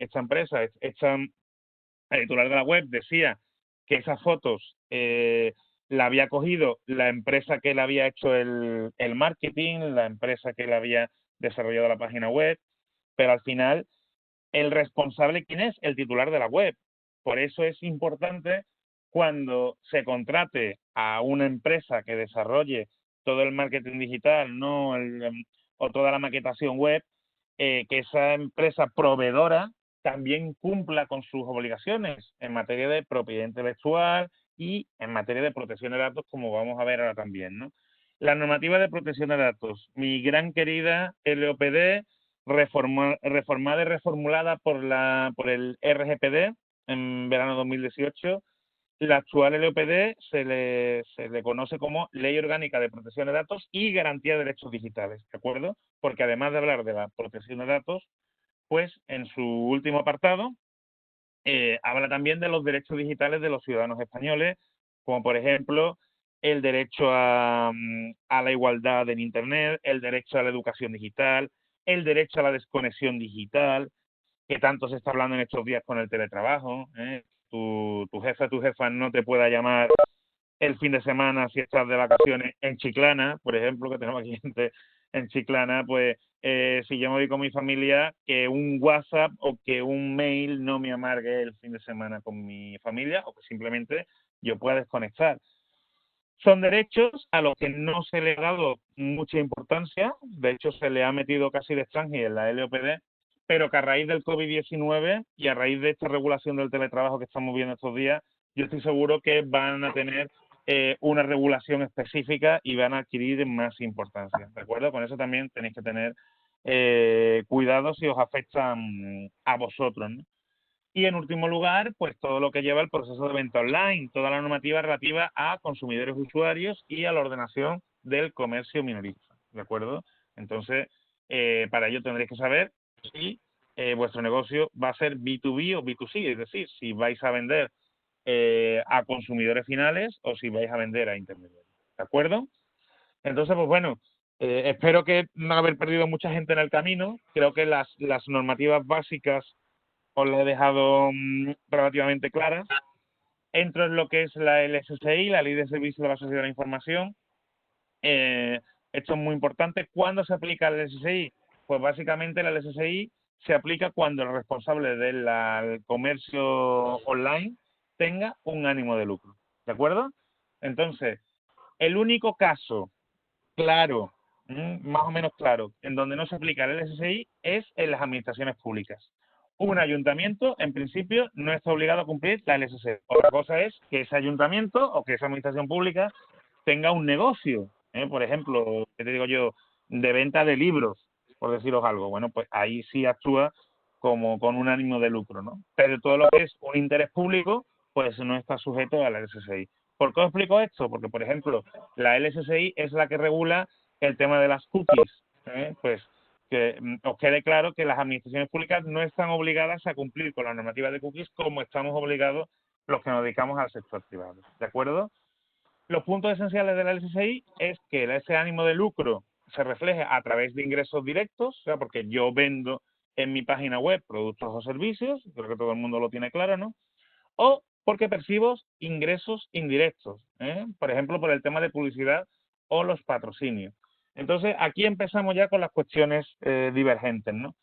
de la web decía que esas fotos la había cogido la empresa que le había hecho el marketing, la empresa que le había desarrollado la página web, pero al final el responsable, ¿quién es? El titular de la web. Por eso es importante cuando se contrate a una empresa que desarrolle todo el marketing digital, ¿no? O toda la maquetación web, que esa empresa proveedora también cumpla con sus obligaciones en materia de propiedad intelectual y en materia de protección de datos, como vamos a ver ahora también, ¿no? La normativa de protección de datos, mi gran querida LOPD, reformada y reformulada por el RGPD en verano 2018. La actual LOPD se le conoce como Ley Orgánica de Protección de Datos y Garantía de Derechos Digitales, ¿de acuerdo? Porque además de hablar de la protección de datos, pues en su último apartado habla también de los derechos digitales de los ciudadanos españoles, como por ejemplo el derecho a la igualdad en Internet, el derecho a la educación digital, el derecho a la desconexión digital, que tanto se está hablando en estos días con el teletrabajo. Tu jefe o tu jefa no te pueda llamar el fin de semana si estás de vacaciones en Chiclana, por ejemplo, que tenemos aquí gente en Chiclana, pues si yo me voy con mi familia, que un WhatsApp o que un mail no me amargue el fin de semana con mi familia o que simplemente yo pueda desconectar. Son derechos a los que no se le ha dado mucha importancia, de hecho se le ha metido casi de extranjero en la LOPD, pero que a raíz del COVID-19 y a raíz de esta regulación del teletrabajo que estamos viendo estos días, yo estoy seguro que van a tener una regulación específica y van a adquirir más importancia, ¿de acuerdo? Con eso también tenéis que tener cuidado si os afecta a vosotros, ¿no? Y en último lugar, pues todo lo que lleva el proceso de venta online, toda la normativa relativa a consumidores y usuarios y a la ordenación del comercio minorista, ¿de acuerdo? Entonces, para ello tendréis que saber si vuestro negocio va a ser B2B o B2C, es decir, si vais a vender a consumidores finales o si vais a vender a intermediarios, ¿de acuerdo? Entonces, pues bueno, espero que no haber perdido mucha gente en el camino. Creo que las normativas básicas os la he dejado relativamente claras. Entro en lo que es la LSSI, la Ley de Servicios de la Sociedad de la Información. Esto es muy importante. ¿Cuándo se aplica la LSSI? Pues básicamente la LSSI se aplica cuando el responsable del comercio online tenga un ánimo de lucro. ¿De acuerdo? Entonces, el único caso claro, más o menos claro, en donde no se aplica el LSSI es en las administraciones públicas. un ayuntamiento, en principio, no está obligado a cumplir la LSC. Otra cosa es que ese ayuntamiento o que esa administración pública tenga un negocio, por ejemplo, ¿qué te digo yo?, de venta de libros, por deciros algo. Bueno, pues ahí sí actúa como con un ánimo de lucro, ¿no? Pero todo lo que es un interés público, pues no está sujeto a la LSCI. ¿Por qué os explico esto? Porque, por ejemplo, la LSCI es la que regula el tema de las cookies, pues que os quede claro que las administraciones públicas no están obligadas a cumplir con la normativa de cookies como estamos obligados los que nos dedicamos al sector privado, ¿de acuerdo? Los puntos esenciales de la LSCI es que ese ánimo de lucro se refleje a través de ingresos directos, o sea, porque yo vendo en mi página web productos o servicios, creo que todo el mundo lo tiene claro, ¿no? O porque percibo ingresos indirectos, por ejemplo, por el tema de publicidad o los patrocinios. Entonces, aquí empezamos ya con las cuestiones divergentes, ¿no?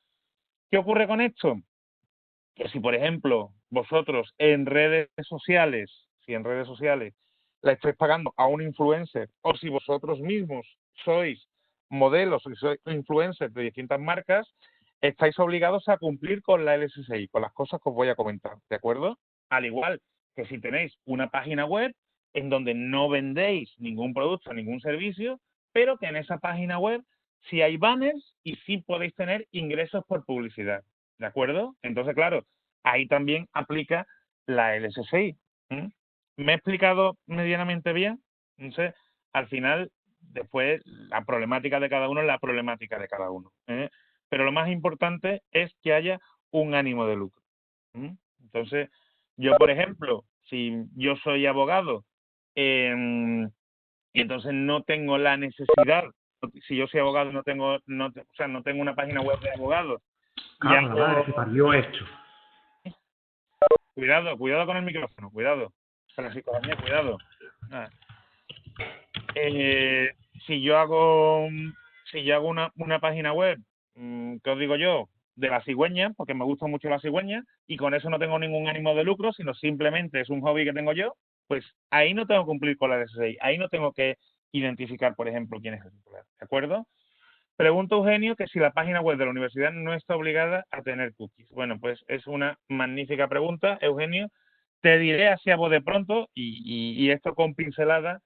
¿Qué ocurre con esto? Que si, por ejemplo, vosotros en redes sociales, la estáis pagando a un influencer, o si vosotros mismos sois modelos o sois influencers de distintas marcas, estáis obligados a cumplir con la LSCI, con las cosas que os voy a comentar, ¿de acuerdo? Al igual que si tenéis una página web en donde no vendéis ningún producto, ningún servicio, pero que en esa página web sí hay banners y sí podéis tener ingresos por publicidad, ¿de acuerdo? Entonces, claro, ahí también aplica la LSCI. ¿Me he explicado medianamente bien? Entonces, al final, después, la problemática de cada uno es la problemática de cada uno. Pero lo más importante es que haya un ánimo de lucro. Entonces, yo, por ejemplo, si yo soy abogado y entonces no tengo la necesidad, si yo soy abogado no tengo una página web de abogados. La madre que parió esto. Cuidado con el micrófono, cuidado. Francisco Javier, cuidado. Si yo hago una página web, ¿qué os digo yo? De la cigüeña, porque me gusta mucho la cigüeña, y con eso no tengo ningún ánimo de lucro, sino simplemente es un hobby que tengo yo, pues ahí no tengo que cumplir con la LSCI, ahí no tengo que identificar, por ejemplo, quién es el titular, ¿de acuerdo? Pregunta Eugenio que si la página web de la universidad no está obligada a tener cookies. Bueno, pues es una magnífica pregunta, Eugenio. Te diré así a voz de pronto, y esto con pincelada,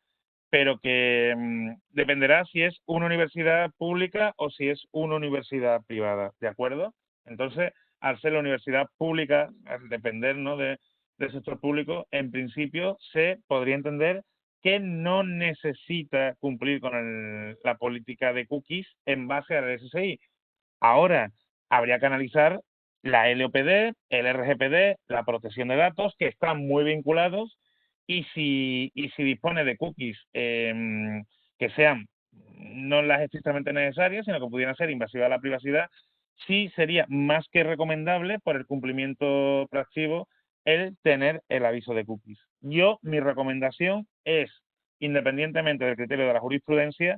pero que dependerá si es una universidad pública o si es una universidad privada, ¿de acuerdo? Entonces, al ser la universidad pública, al depender, ¿no?, del sector público, en principio se podría entender que no necesita cumplir con la política de cookies en base a la SSI. Ahora, habría que analizar la LOPD, el RGPD, la protección de datos, que están muy vinculados, y si dispone de cookies que sean no las estrictamente necesarias, sino que pudieran ser invasivas a la privacidad, sí sería más que recomendable, por el cumplimiento proactivo, el tener el aviso de cookies. Mi recomendación es, independientemente del criterio de la jurisprudencia,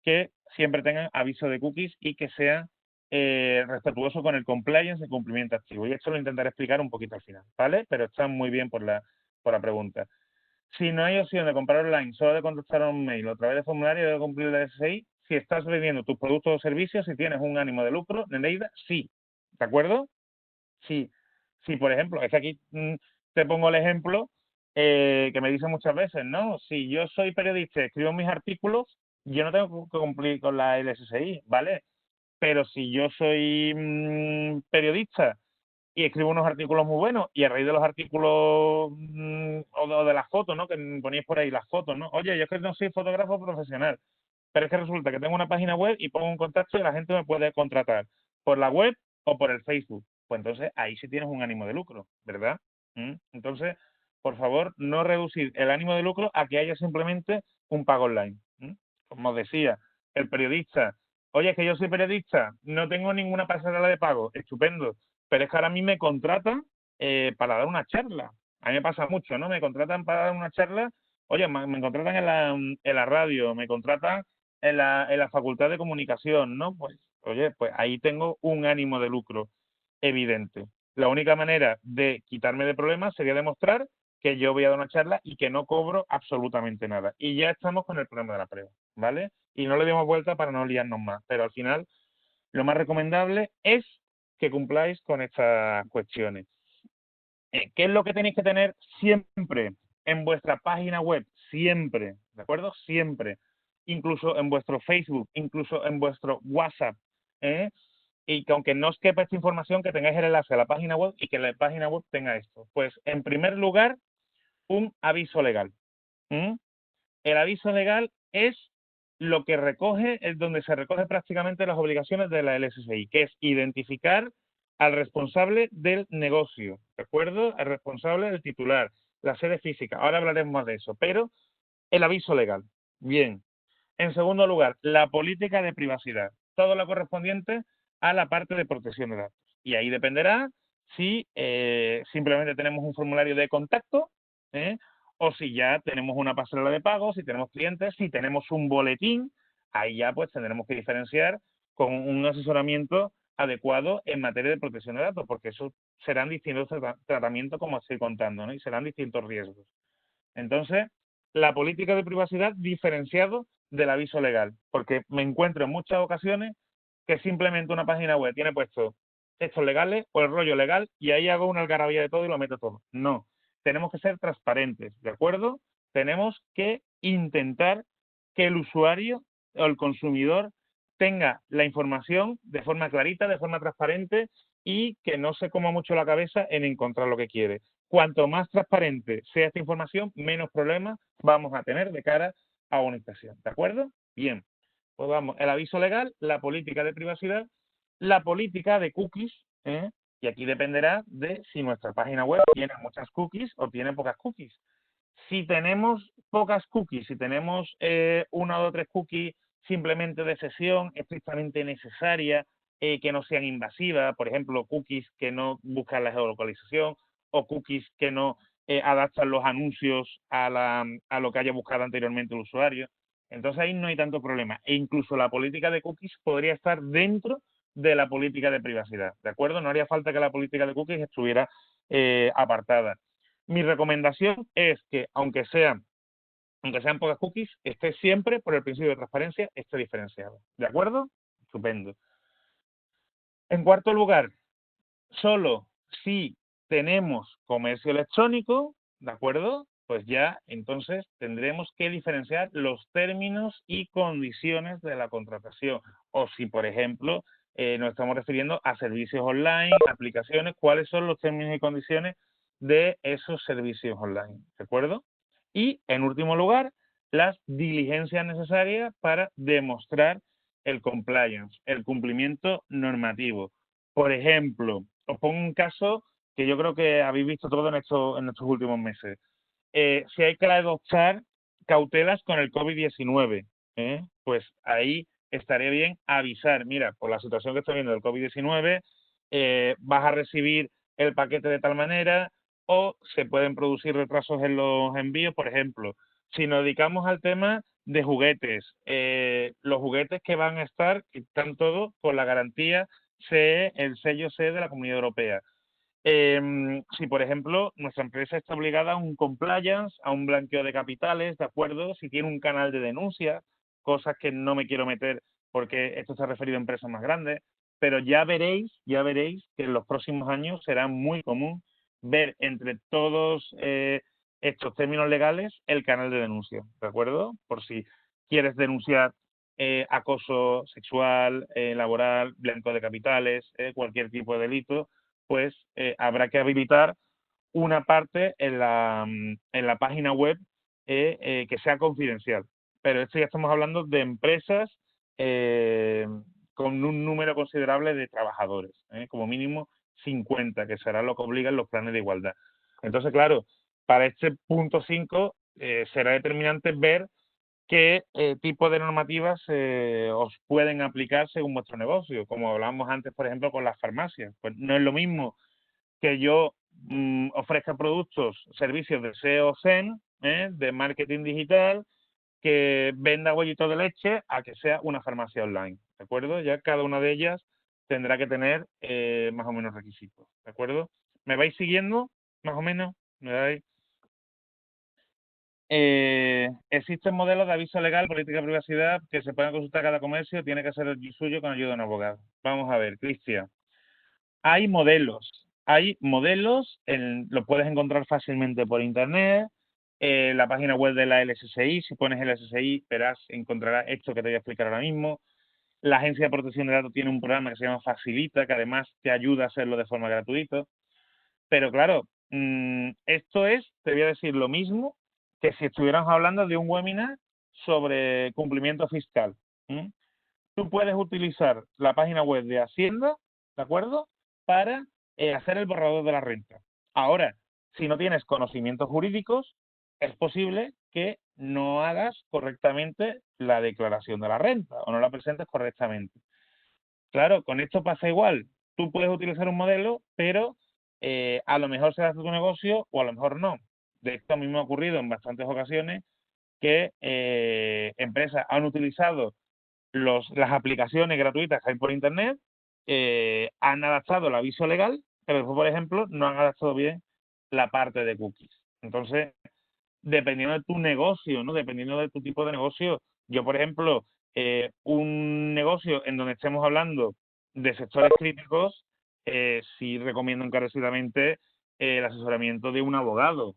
que siempre tengan aviso de cookies y que sean respetuoso con el compliance y cumplimiento activo. Y esto lo intentaré explicar un poquito al final, ¿vale? Pero está muy bien por la pregunta. Si no hay opción de comprar online, solo de contestar a un mail o a través de formulario, debe cumplir la SSI. Si estás vendiendo tus productos o servicios, si tienes un ánimo de lucro, Nereida, sí. ¿De acuerdo? Sí. Si, por ejemplo, es que aquí te pongo el ejemplo que me dicen muchas veces, ¿no? Si yo soy periodista y escribo mis artículos, yo no tengo que cumplir con la LSSI, ¿vale? Pero si yo soy periodista y escribo unos artículos muy buenos y a raíz de los artículos o de las fotos, ¿no?, que ponéis por ahí las fotos, ¿no? Oye, yo es que no soy fotógrafo profesional, pero es que resulta que tengo una página web y pongo un contacto y la gente me puede contratar por la web o por el Facebook. Pues entonces ahí sí tienes un ánimo de lucro, ¿verdad? Entonces, por favor, no reducir el ánimo de lucro a que haya simplemente un pago online. Como os decía, el periodista, oye, es que yo soy periodista, no tengo ninguna pasarela de pago, estupendo, pero es que ahora a mí me contratan para dar una charla. A mí me pasa mucho, ¿no? Me contratan para dar una charla, oye, me contratan en la radio, me contratan en la Facultad de Comunicación, ¿no? Pues, oye, pues ahí tengo un ánimo de lucro evidente. La única manera de quitarme de problemas sería demostrar que yo voy a dar una charla y que no cobro absolutamente nada. Y ya estamos con el problema de la prueba, ¿vale? Y no le demos vuelta para no liarnos más. Pero al final, lo más recomendable es que cumpláis con estas cuestiones. ¿Qué es lo que tenéis que tener siempre en vuestra página web? Siempre, ¿de acuerdo? Siempre. Incluso en vuestro Facebook, incluso en vuestro WhatsApp, ¿eh? Y que aunque no os quepa esta información, que tengáis el enlace a la página web y que la página web tenga esto. Pues, en primer lugar, un aviso legal. El aviso legal es lo que recoge, es donde se recoge prácticamente las obligaciones de la LSSI, que es identificar al responsable del negocio, ¿de acuerdo? Al responsable del titular, la sede física. Ahora hablaremos más de eso, pero el aviso legal. Bien. En segundo lugar, la política de privacidad. Todo lo correspondiente a la parte de protección de datos. Y ahí dependerá si simplemente tenemos un formulario de contacto, o si ya tenemos una pasarela de pago, si tenemos clientes, si tenemos un boletín, ahí ya pues tendremos que diferenciar con un asesoramiento adecuado en materia de protección de datos, porque eso serán distintos tratamientos como estoy contando, ¿no? Y serán distintos riesgos. Entonces, la política de privacidad diferenciado del aviso legal, porque me encuentro en muchas ocasiones que simplemente una página web tiene puesto textos legales o el rollo legal y ahí hago una algarabía de todo y lo meto todo. No, tenemos que ser transparentes, ¿de acuerdo? Tenemos que intentar que el usuario o el consumidor tenga la información de forma clarita, de forma transparente y que no se coma mucho la cabeza en encontrar lo que quiere. Cuanto más transparente sea esta información, menos problemas vamos a tener de cara a una inspección. ¿De acuerdo? Bien. Pues vamos, el aviso legal, la política de privacidad, la política de cookies, y aquí dependerá de si nuestra página web tiene muchas cookies o tiene pocas cookies. Si tenemos pocas cookies, si tenemos una o tres cookies simplemente de sesión, estrictamente necesaria, que no sean invasivas, por ejemplo, cookies que no buscan la geolocalización o cookies que no adaptan los anuncios a lo que haya buscado anteriormente el usuario. Entonces ahí no hay tanto problema. E incluso la política de cookies podría estar dentro de la política de privacidad, ¿de acuerdo? No haría falta que la política de cookies estuviera apartada. Mi recomendación es que, aunque sean pocas cookies, esté siempre, por el principio de transparencia, esté diferenciado. ¿De acuerdo? Estupendo. En cuarto lugar, solo si tenemos comercio electrónico, ¿de acuerdo? Pues ya entonces tendremos que diferenciar los términos y condiciones de la contratación. O si, por ejemplo, nos estamos refiriendo a servicios online, aplicaciones, ¿cuáles son los términos y condiciones de esos servicios online? ¿De acuerdo? Y, en último lugar, las diligencias necesarias para demostrar el compliance, el cumplimiento normativo. Por ejemplo, os pongo un caso que yo creo que habéis visto todo en estos últimos meses. Si hay que adoptar cautelas con el COVID-19, pues ahí estaría bien avisar, mira, por la situación que estoy viendo del COVID-19, vas a recibir el paquete de tal manera o se pueden producir retrasos en los envíos. Por ejemplo, si nos dedicamos al tema de juguetes, los juguetes que van a estar, que están todos con la garantía CE, el sello CE de la Comunidad Europea. Si, por ejemplo, nuestra empresa está obligada a un compliance, a un blanqueo de capitales, ¿de acuerdo? Si tiene un canal de denuncia, cosas que no me quiero meter porque esto está referido a empresas más grandes, pero ya veréis que en los próximos años será muy común ver entre todos estos términos legales el canal de denuncia, ¿de acuerdo? Por si quieres denunciar acoso sexual, laboral, blanqueo de capitales, cualquier tipo de delito, pues habrá que habilitar una parte en la página web que sea confidencial. Pero esto ya estamos hablando de empresas con un número considerable de trabajadores, como mínimo 50, que será lo que obligan los planes de igualdad. Entonces, claro, para este punto 5 será determinante ver qué tipo de normativas os pueden aplicar según vuestro negocio. Como hablábamos antes, por ejemplo, con las farmacias. Pues no es lo mismo que yo ofrezca productos, servicios de SEO, SEM, de marketing digital, que venda bollitos de leche, a que sea una farmacia online, ¿de acuerdo? Ya cada una de ellas tendrá que tener más o menos requisitos, ¿de acuerdo? ¿Me vais siguiendo? Más o menos, ¿me dais? Existen modelos de aviso legal, política de privacidad, que se pueden consultar cada comercio, tiene que ser el suyo con ayuda de un abogado. Vamos a ver, Cristian. Hay modelos, lo puedes encontrar fácilmente por internet, la página web de la LSSI, si pones LSSI encontrarás esto que te voy a explicar ahora mismo. La Agencia de Protección de Datos tiene un programa que se llama Facilita, que además te ayuda a hacerlo de forma gratuita. Pero claro, esto te voy a decir lo mismo que si estuviéramos hablando de un webinar sobre cumplimiento fiscal. Tú puedes utilizar la página web de Hacienda, ¿de acuerdo?, para hacer el borrador de la renta. Ahora, si no tienes conocimientos jurídicos, es posible que no hagas correctamente la declaración de la renta o no la presentes correctamente. Claro, con esto pasa igual. Tú puedes utilizar un modelo, pero a lo mejor se hace tu negocio o a lo mejor no. De esto mismo ha ocurrido en bastantes ocasiones que empresas han utilizado las aplicaciones gratuitas que hay por internet, han adaptado el aviso legal, pero después, por ejemplo, no han adaptado bien la parte de cookies. Entonces, dependiendo de tu negocio, ¿no? Dependiendo de tu tipo de negocio, yo, por ejemplo, un negocio en donde estemos hablando de sectores críticos, sí recomiendo encarecidamente el asesoramiento de un abogado,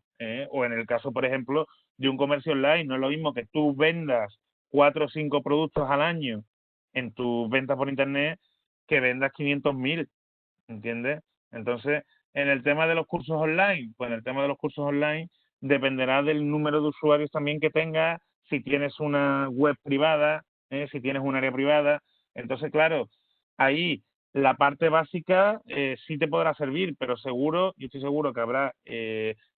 o en el caso, por ejemplo, de un comercio online. No es lo mismo que tú vendas 4 o 5 productos al año en tus ventas por internet que vendas 500.000, ¿entiendes? Entonces, en el tema de los cursos online, pues en el tema de los cursos online dependerá del número de usuarios también que tengas, si tienes una web privada, si tienes un área privada. Entonces, claro, ahí la parte básica sí te podrá servir, pero yo estoy seguro que habrá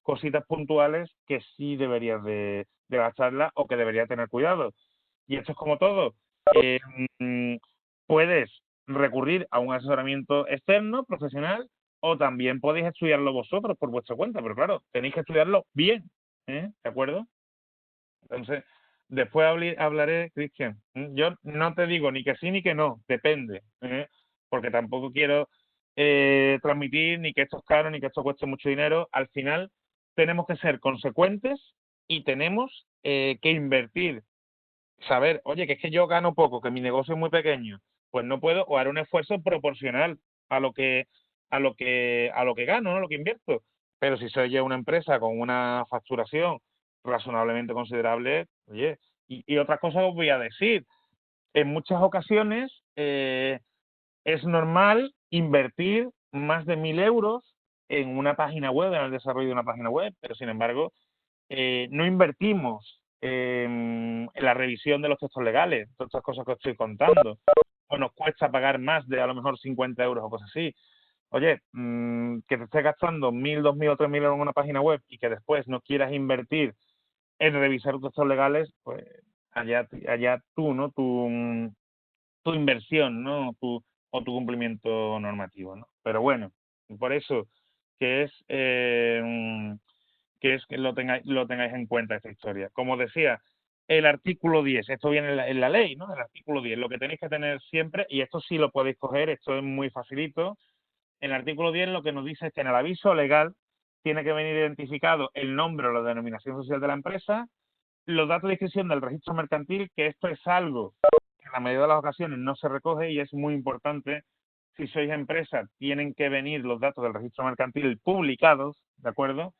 cositas puntuales que sí deberías de gastarlas o que deberías tener cuidado. Y esto es como todo. Puedes recurrir a un asesoramiento externo, profesional, o también podéis estudiarlo vosotros por vuestra cuenta, pero claro, tenéis que estudiarlo bien, ¿de acuerdo? Entonces, después hablaré, Cristian. Yo no te digo ni que sí ni que no, depende, porque tampoco quiero transmitir ni que esto es caro ni que esto cueste mucho dinero. Al final, tenemos que ser consecuentes y tenemos que invertir. Saber, oye, que es que yo gano poco, que mi negocio es muy pequeño, pues no puedo, o haré un esfuerzo proporcional a lo que gano, ¿no? Lo que invierto. Pero si soy ya una empresa con una facturación razonablemente considerable, oye, y otras cosas os voy a decir. En muchas ocasiones es normal invertir más de 1.000 euros en una página web, en el desarrollo de una página web, pero sin embargo no invertimos en la revisión de los textos legales, todas estas cosas que os estoy contando, o nos cuesta pagar más de a lo mejor 50 euros o cosas así. Oye, que te estés gastando 1.000, 2.000 o 3.000 euros en una página web y que después no quieras invertir en revisar los textos legales, pues allá tú, ¿no? Tu inversión, ¿no? O tu cumplimiento normativo, ¿no? Pero bueno, por eso que es que lo tengáis en cuenta esta historia. Como decía, el artículo 10, esto viene en la ley, ¿no? El artículo 10, lo que tenéis que tener siempre, y esto sí lo podéis coger, esto es muy facilito. En el artículo 10 lo que nos dice es que en el aviso legal tiene que venir identificado el nombre o la denominación social de la empresa, los datos de inscripción del registro mercantil, que esto es algo que en la mayoría de las ocasiones no se recoge y es muy importante. Si sois empresa, tienen que venir los datos del registro mercantil publicados, ¿de acuerdo?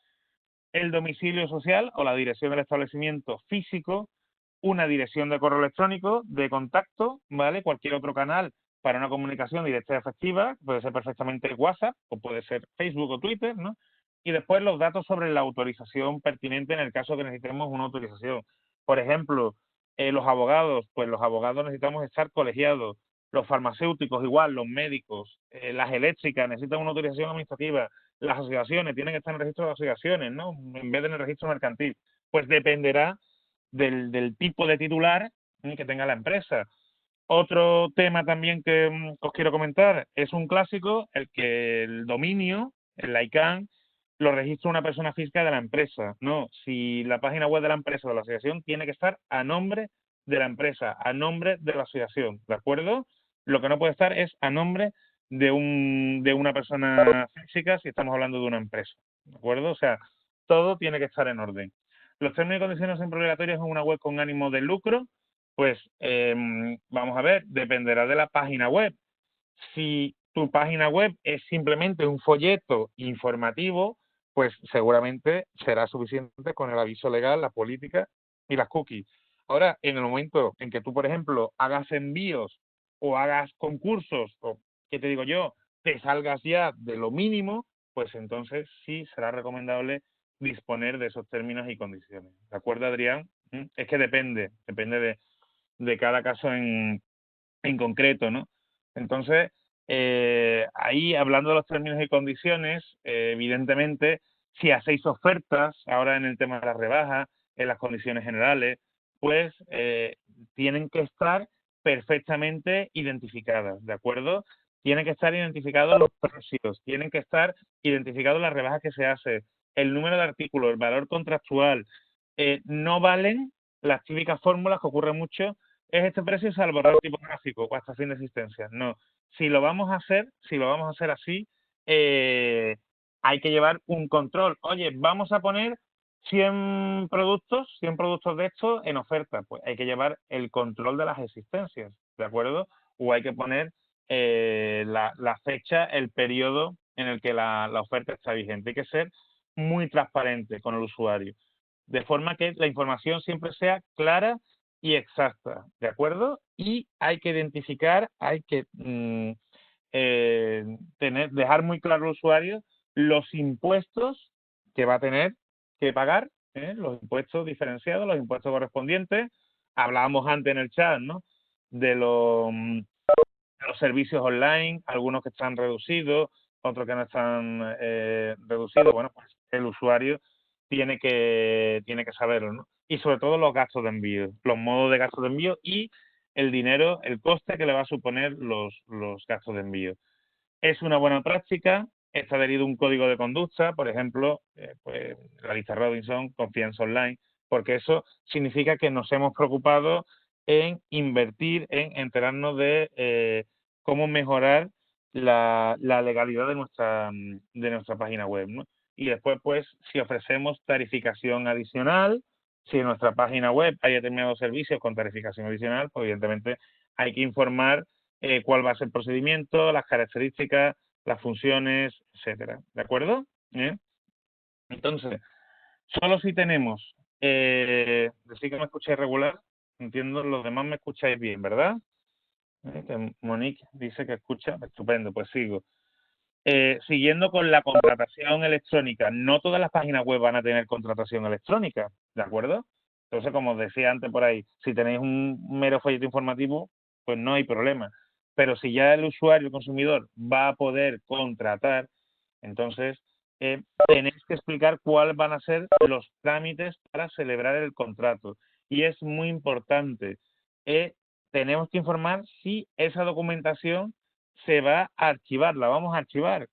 El domicilio social o la dirección del establecimiento físico, una dirección de correo electrónico de contacto, ¿vale? Cualquier otro canal para una comunicación directa y efectiva, puede ser perfectamente WhatsApp o puede ser Facebook o Twitter, ¿no? Y después los datos sobre la autorización pertinente en el caso que necesitemos una autorización. Por ejemplo, los abogados, pues los abogados necesitamos estar colegiados, los farmacéuticos igual, los médicos, las eléctricas necesitan una autorización administrativa, las asociaciones tienen que estar en el registro de asociaciones, ¿no? En vez de en el registro mercantil. Pues dependerá del tipo de titular que tenga la empresa. Otro tema también que os quiero comentar es un clásico, el que el dominio, el ICANN, lo registra una persona física de la empresa. No, si la página web de la empresa o de la asociación tiene que estar a nombre de la empresa, a nombre de la asociación, ¿de acuerdo? Lo que no puede estar es a nombre de una persona física si estamos hablando de una empresa, ¿de acuerdo? O sea, todo tiene que estar en orden. Los términos y condiciones siempre obligatorios en una web con ánimo de lucro, pues vamos a ver, dependerá de la página web. Si tu página web es simplemente un folleto informativo, pues seguramente será suficiente con el aviso legal, la política y las cookies. Ahora, en el momento en que tú, por ejemplo, hagas envíos o hagas concursos, o, ¿qué te digo yo?, te salgas ya de lo mínimo, pues entonces sí será recomendable disponer de esos términos y condiciones. ¿De acuerdo, Adrián? Es que depende de cada caso en concreto, ¿no? Entonces, ahí hablando de los términos y condiciones, evidentemente, si hacéis ofertas, ahora en el tema de las rebajas, en las condiciones generales, pues tienen que estar perfectamente identificadas, ¿de acuerdo? Tienen que estar identificados los precios, tienen que estar identificados las rebajas que se hace, el número de artículos, el valor contractual. No valen las típicas fórmulas que ocurren mucho, es este precio salvo error tipográfico o hasta fin de existencia. No, si lo vamos a hacer así, hay que llevar un control. Oye, vamos a poner 100 productos de estos en oferta. Pues hay que llevar el control de las existencias, ¿de acuerdo? O hay que poner la fecha, el periodo en el que la oferta está vigente. Hay que ser muy transparente con el usuario, de forma que la información siempre sea clara y exacta, ¿de acuerdo? Y hay que identificar, hay que dejar muy claro al usuario los impuestos que va a tener que pagar, los impuestos diferenciados, los impuestos correspondientes. Hablábamos antes en el chat, ¿no?, de los servicios online, algunos que están reducidos, otros que no están reducidos. Bueno, pues el usuario tiene que saberlo, ¿no? Y sobre todo los gastos de envío, los modos de gasto de envío y el dinero, el coste que le va a suponer los gastos de envío. Es una buena práctica, está adherido un código de conducta, por ejemplo, pues la lista Robinson, confianza online, porque eso significa que nos hemos preocupado en invertir, en enterarnos de cómo mejorar la legalidad de nuestra página web, ¿no? Y después, pues, si ofrecemos tarificación adicional, si en nuestra página web hay determinados servicios con tarificación adicional, pues evidentemente hay que informar cuál va a ser el procedimiento, las características, las funciones, etcétera. ¿De acuerdo? Entonces, solo si tenemos, decir que me escucháis regular, entiendo, los demás me escucháis bien, ¿verdad? Que Monique dice que escucha, estupendo, pues sigo. Siguiendo con la contratación electrónica, no todas las páginas web van a tener contratación electrónica, ¿de acuerdo? Entonces, como os decía antes por ahí, si tenéis un mero folleto informativo, pues no hay problema. Pero si ya el usuario, el consumidor, va a poder contratar, entonces tenéis que explicar cuáles van a ser los trámites para celebrar el contrato. Y es muy importante, tenemos que informar si esa documentación se va a archivar, la vamos a archivar,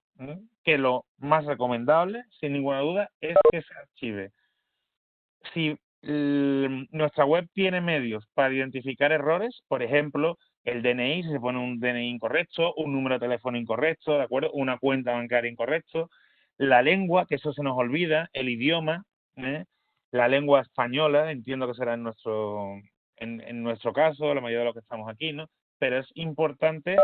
que lo más recomendable, sin ninguna duda, es que se archive. Si nuestra web tiene medios para identificar errores, por ejemplo, el DNI, si se pone un DNI incorrecto, un número de teléfono incorrecto, ¿de acuerdo?, una cuenta bancaria incorrecto, la lengua, que eso se nos olvida, el idioma, la lengua española, entiendo que será en nuestro caso, la mayoría de los que estamos aquí, ¿no? Pero es importante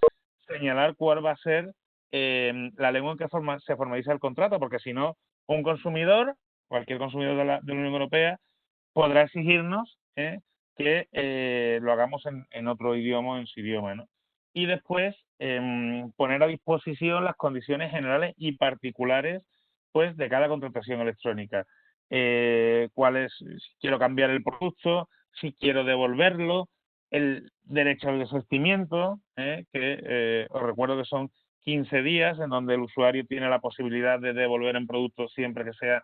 señalar cuál va a ser la lengua en que se formaliza el contrato, porque si no, un consumidor, cualquier consumidor de la Unión Europea, podrá exigirnos que lo hagamos en otro idioma o en su idioma, ¿no? Y después poner a disposición las condiciones generales y particulares, pues, de cada contratación electrónica. Si quiero cambiar el producto, si quiero devolverlo, el derecho al desistimiento, que os recuerdo que son 15 días en donde el usuario tiene la posibilidad de devolver en producto siempre que sea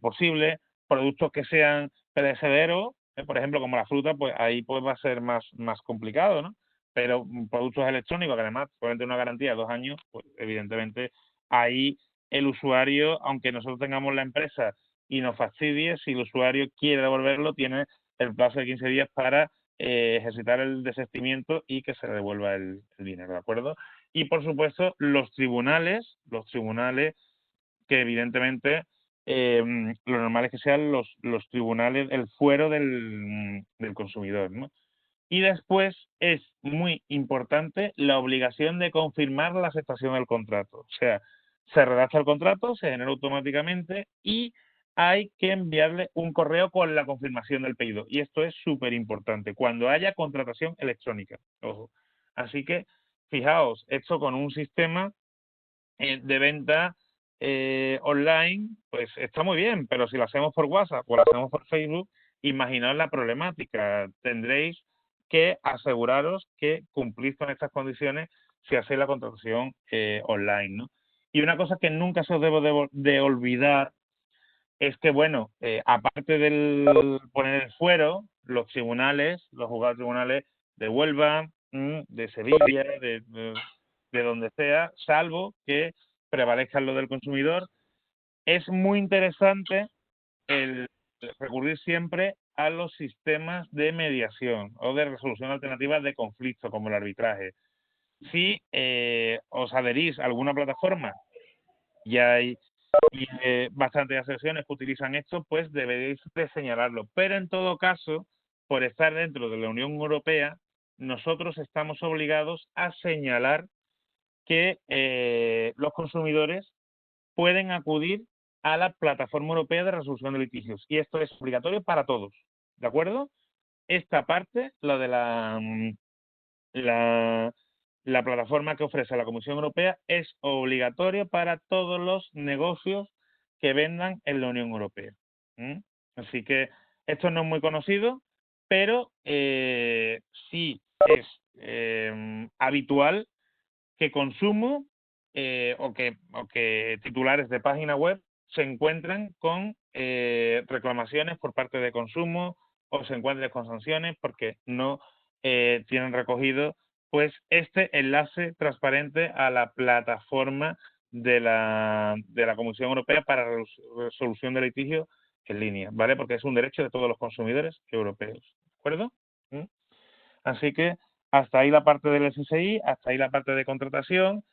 posible. Productos que sean perecederos, por ejemplo, como la fruta, pues ahí pues va a ser más complicado, ¿no? Pero productos electrónicos, que además pueden tener una garantía de 2 años, pues evidentemente ahí el usuario, aunque nosotros tengamos la empresa y nos fastidie, si el usuario quiere devolverlo, tiene el plazo de 15 días para ejercitar el desistimiento y que se devuelva el dinero, ¿de acuerdo? Y por supuesto, los tribunales que evidentemente lo normal es que sean los tribunales, el fuero del consumidor, ¿no? Y después es muy importante la obligación de confirmar la aceptación del contrato. O sea, se redacta el contrato, se genera automáticamente y hay que enviarle un correo con la confirmación del pedido. Y esto es súper importante cuando haya contratación electrónica. Ojo. Así que, fijaos, esto con un sistema de venta online, pues está muy bien, pero si lo hacemos por WhatsApp o lo hacemos por Facebook, imaginaos la problemática. Tendréis que aseguraros que cumplís con estas condiciones si hacéis la contratación online, ¿no? Y una cosa que nunca se os debe de olvidar es que, bueno, aparte del poner el fuero, los tribunales, los juzgados tribunales de Huelva, de Sevilla, de donde sea, salvo que prevalezca lo del consumidor, es muy interesante el recurrir siempre a los sistemas de mediación o de resolución alternativa de conflictos, como el arbitraje. Si os adherís a alguna plataforma y hay bastantes asociaciones que utilizan esto, pues deberéis de señalarlo. Pero en todo caso, por estar dentro de la Unión Europea, nosotros estamos obligados a señalar que los consumidores pueden acudir a la Plataforma Europea de Resolución de Litigios. Y esto es obligatorio para todos, ¿de acuerdo? Esta parte, la de la plataforma que ofrece la Comisión Europea, es obligatorio para todos los negocios que vendan en la Unión Europea. Así que esto no es muy conocido, pero sí es habitual que consumo o que titulares de página web se encuentran con reclamaciones por parte de consumo o se encuentran con sanciones porque no tienen recogido pues este enlace transparente a la plataforma de la Comisión Europea para resolución de litigios en línea, ¿vale? Porque es un derecho de todos los consumidores europeos, ¿de acuerdo? Así que hasta ahí la parte del SSI, hasta ahí la parte de contratación.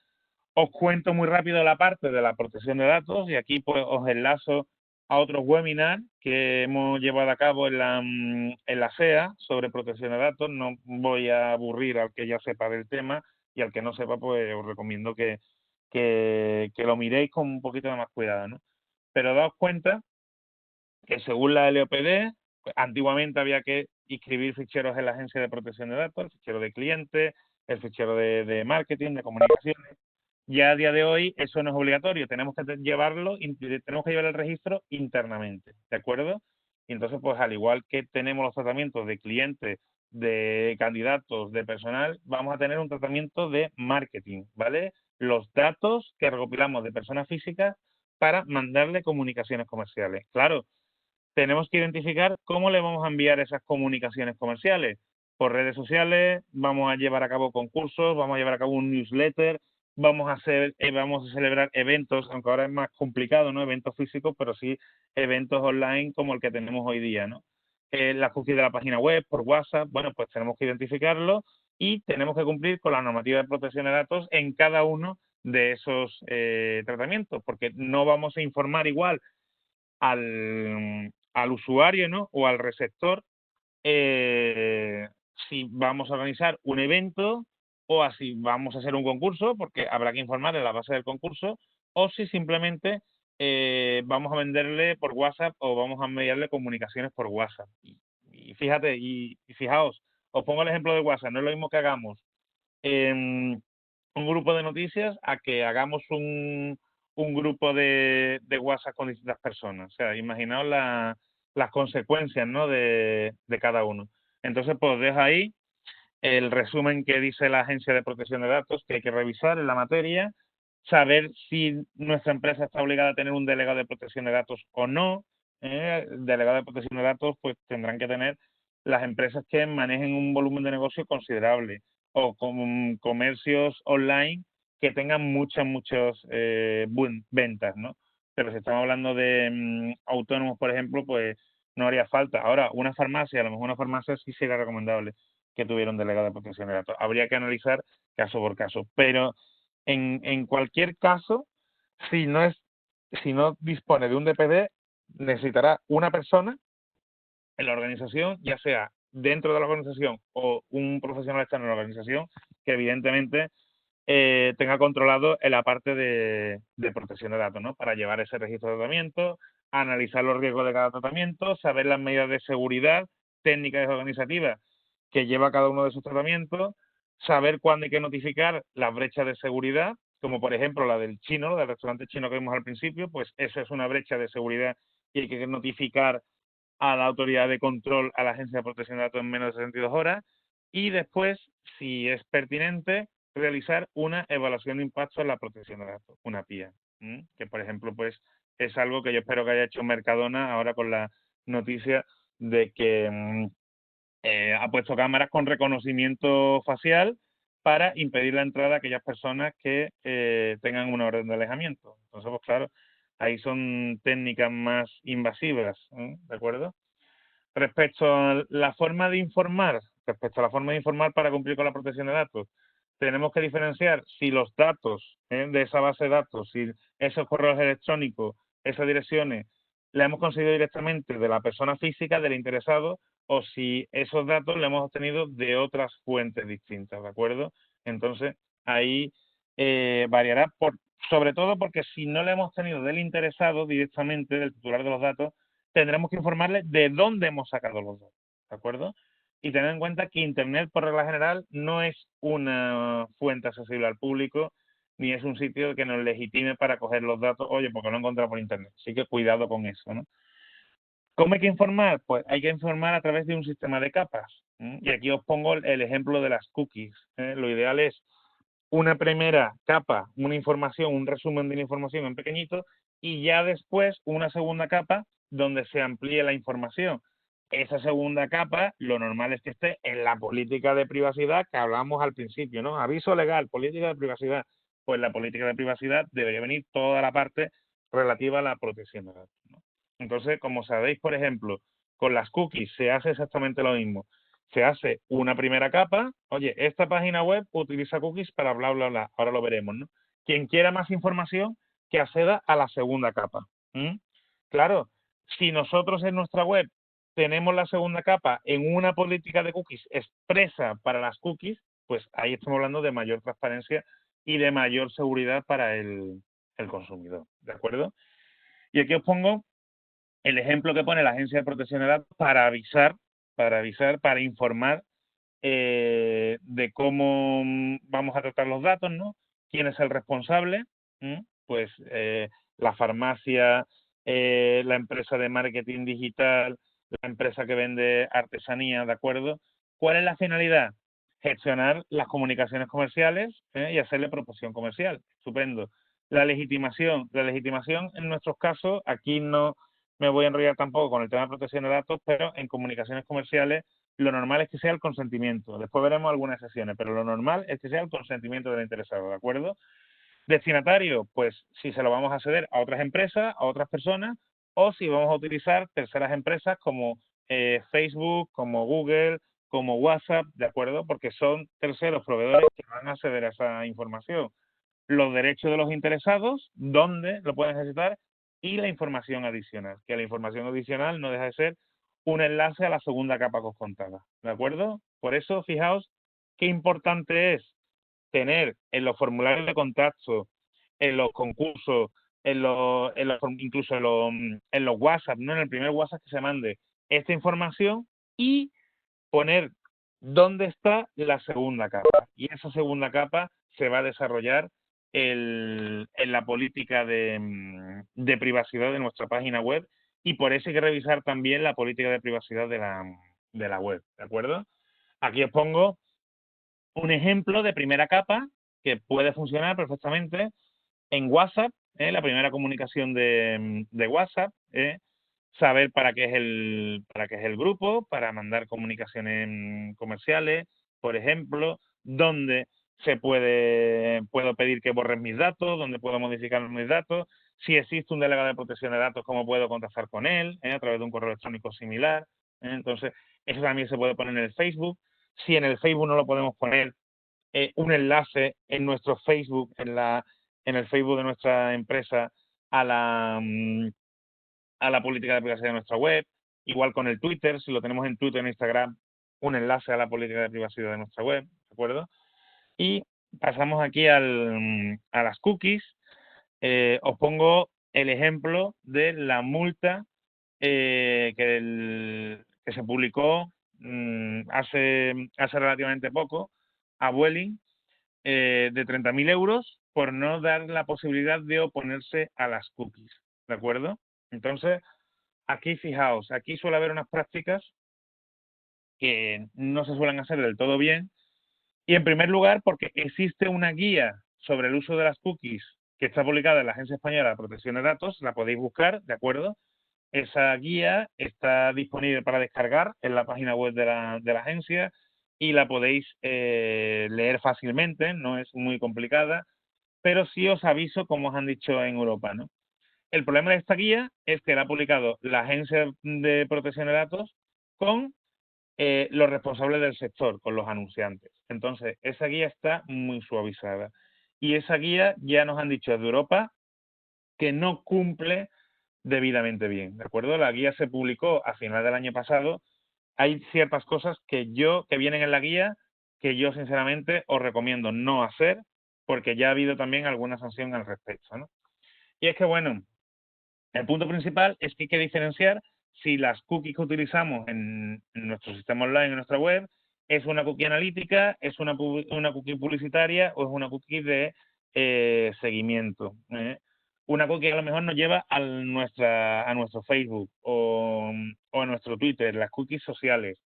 Os cuento muy rápido la parte de la protección de datos y aquí pues os enlazo a otros webinars que hemos llevado a cabo en la SEA sobre protección de datos. No voy a aburrir al que ya sepa del tema y al que no sepa pues os recomiendo que lo miréis con un poquito de más cuidado, ¿no? Pero daos cuenta que según la LOPD, pues, antiguamente había que inscribir ficheros en la Agencia de Protección de Datos, el fichero de cliente, el fichero de marketing, de comunicaciones. Ya a día de hoy eso no es obligatorio, tenemos que llevarlo, tenemos que llevar el registro internamente, ¿de acuerdo? Y entonces, pues al igual que tenemos los tratamientos de clientes, de candidatos, de personal, vamos a tener un tratamiento de marketing, ¿vale? Los datos que recopilamos de personas físicas para mandarle comunicaciones comerciales. Claro, tenemos que identificar cómo le vamos a enviar esas comunicaciones comerciales. Por redes sociales, vamos a llevar a cabo concursos, vamos a llevar a cabo un newsletter, vamos a celebrar eventos, aunque ahora es más complicado, ¿no? Eventos físicos, pero sí eventos online como el que tenemos hoy día, ¿no? La cookies de la página web, por WhatsApp, bueno, pues tenemos que identificarlo y tenemos que cumplir con la normativa de protección de datos en cada uno de esos tratamientos, porque no vamos a informar igual al usuario, ¿no? O al receptor si vamos a organizar un evento o así vamos a hacer un concurso, porque habrá que informar en la base del concurso, o si simplemente vamos a venderle por WhatsApp o vamos a enviarle comunicaciones por WhatsApp. Y fíjate, y fijaos, os pongo el ejemplo de WhatsApp, no es lo mismo que hagamos un grupo de noticias a que hagamos un grupo de WhatsApp con distintas personas. O sea, imaginaos las consecuencias, ¿no? de cada uno. Entonces, pues dejo ahí el resumen que dice la Agencia de Protección de Datos que hay que revisar en la materia, saber si nuestra empresa está obligada a tener un delegado de protección de datos o no. El delegado de protección de datos pues tendrán que tener las empresas que manejen un volumen de negocio considerable o con comercios online que tengan muchas ventas, ¿no? Pero si estamos hablando de autónomos, por ejemplo, pues no haría falta. Ahora, una farmacia, a lo mejor una farmacia sí sería recomendable que tuviera un delegado de protección de datos. Habría que analizar caso por caso. Pero en cualquier caso, si no dispone de un DPD, necesitará una persona en la organización, ya sea dentro de la organización o un profesional externo de la organización que evidentemente tenga controlado en la parte de protección de datos, ¿no? Para llevar ese registro de tratamiento, analizar los riesgos de cada tratamiento, saber las medidas de seguridad técnicas y organizativas que lleva cada uno de sus tratamientos, saber cuándo hay que notificar las brechas de seguridad, como por ejemplo la del chino, del restaurante chino que vimos al principio, pues esa es una brecha de seguridad y hay que notificar a la autoridad de control, a la Agencia de Protección de Datos en menos de 72 horas y después, si es pertinente, realizar una evaluación de impacto en la protección de datos, una PIA, que por ejemplo pues es algo que yo espero que haya hecho Mercadona ahora con la noticia de que ha puesto cámaras con reconocimiento facial para impedir la entrada a aquellas personas que tengan una orden de alejamiento. Entonces, pues claro, ahí son técnicas más invasivas, ¿de acuerdo? Respecto a la forma de informar, para cumplir con la protección de datos, tenemos que diferenciar si los datos de esa base de datos, si esos correos electrónicos, esas direcciones, la hemos conseguido directamente de la persona física, del interesado, o si esos datos los hemos obtenido de otras fuentes distintas, ¿de acuerdo? Entonces, ahí variará, sobre todo porque si no le hemos tenido del interesado directamente, del titular de los datos, tendremos que informarle de dónde hemos sacado los datos, ¿de acuerdo? Y tener en cuenta que Internet, por regla general, no es una fuente accesible al público, ni es un sitio que nos legitime para coger los datos, oye, porque lo he encontrado por Internet. Así que cuidado con eso, ¿no? ¿Cómo hay que informar? Pues hay que informar a través de un sistema de capas. Y aquí os pongo el ejemplo de las cookies. Lo ideal es una primera capa, una información, un resumen de la información en pequeñito, y ya después una segunda capa donde se amplíe la información. Esa segunda capa, lo normal es que esté en la política de privacidad que hablamos al principio, ¿no? Aviso legal, política de privacidad. Pues la política de privacidad debería venir toda la parte relativa a la protección de datos, ¿no? Entonces, como sabéis, por ejemplo, con las cookies se hace exactamente lo mismo. Se hace una primera capa, oye, esta página web utiliza cookies para bla, bla, bla, ahora lo veremos, ¿no? Quien quiera más información, que acceda a la segunda capa. Claro, si nosotros en nuestra web tenemos la segunda capa en una política de cookies expresa para las cookies, pues ahí estamos hablando de mayor transparencia y de mayor seguridad para el consumidor, ¿de acuerdo? Y aquí os pongo el ejemplo que pone la Agencia de Protección de Datos para informar de cómo vamos a tratar los datos, ¿no? ¿Quién es el responsable? Pues la farmacia, la empresa de marketing digital, la empresa que vende artesanía, ¿de acuerdo? ¿Cuál es la finalidad? Gestionar las comunicaciones comerciales y hacerle promoción comercial. Estupendo. La legitimación en nuestros casos, aquí no me voy a enrollar tampoco con el tema de protección de datos, pero en comunicaciones comerciales lo normal es que sea el consentimiento. Después veremos algunas excepciones, pero lo normal es que sea el consentimiento del interesado, ¿de acuerdo? Destinatario, pues si se lo vamos a ceder a otras empresas, a otras personas, o si vamos a utilizar terceras empresas como Facebook, como Google, como WhatsApp, ¿de acuerdo? Porque son terceros proveedores que van a ceder a esa información. Los derechos de los interesados, dónde lo pueden ejercitar, y la información adicional, que la información adicional no deja de ser un enlace a la segunda capa que os contaba, ¿de acuerdo? Por eso, fijaos qué importante es tener en los formularios de contacto, en los concursos, incluso en los WhatsApp, ¿no? En el primer WhatsApp que se mande esta información y poner dónde está la segunda capa. Y esa segunda capa se va a desarrollar en la política de privacidad de nuestra página web y por eso hay que revisar también la política de privacidad de la web, ¿de acuerdo? Aquí os pongo un ejemplo de primera capa que puede funcionar perfectamente en WhatsApp, la primera comunicación de WhatsApp, saber para qué es el grupo, para mandar comunicaciones comerciales, por ejemplo, dónde puedo pedir que borren mis datos, dónde puedo modificar mis datos, si existe un delegado de protección de datos, cómo puedo contactar con él, a través de un correo electrónico similar. Entonces, eso también se puede poner en el Facebook. Si en el Facebook no lo podemos poner, un enlace en nuestro Facebook, en el Facebook de nuestra empresa a la política de privacidad de nuestra web, igual con el Twitter, si lo tenemos en Twitter, en Instagram, un enlace a la política de privacidad de nuestra web, ¿de acuerdo? Y pasamos aquí a las cookies. Os pongo el ejemplo de la multa que se publicó hace relativamente poco a Vueling de 30.000 euros por no dar la posibilidad de oponerse a las cookies, ¿de acuerdo? Entonces, aquí fijaos, aquí suele haber unas prácticas que no se suelen hacer del todo bien, y en primer lugar porque existe una guía sobre el uso de las cookies que está publicada en la Agencia Española de Protección de Datos, la podéis buscar, ¿de acuerdo? Esa guía está disponible para descargar en la página web de la agencia y la podéis leer fácilmente, no es muy complicada, pero sí os aviso, como os han dicho en Europa, ¿no? El problema de esta guía es que la ha publicado la Agencia de Protección de Datos con los responsables del sector, con los anunciantes. Entonces, esa guía está muy suavizada. Y esa guía ya nos han dicho desde Europa que no cumple debidamente bien, ¿de acuerdo? La guía se publicó a final del año pasado. Hay ciertas cosas que vienen en la guía que yo sinceramente os recomiendo no hacer porque ya ha habido también alguna sanción al respecto, ¿no? Y es que, bueno, el punto principal es que hay que diferenciar si las cookies que utilizamos en nuestro sistema online, en nuestra web, es una cookie analítica, es una cookie publicitaria o es una cookie de seguimiento. Una cookie que a lo mejor nos lleva a nuestro Facebook o a nuestro Twitter, las cookies sociales.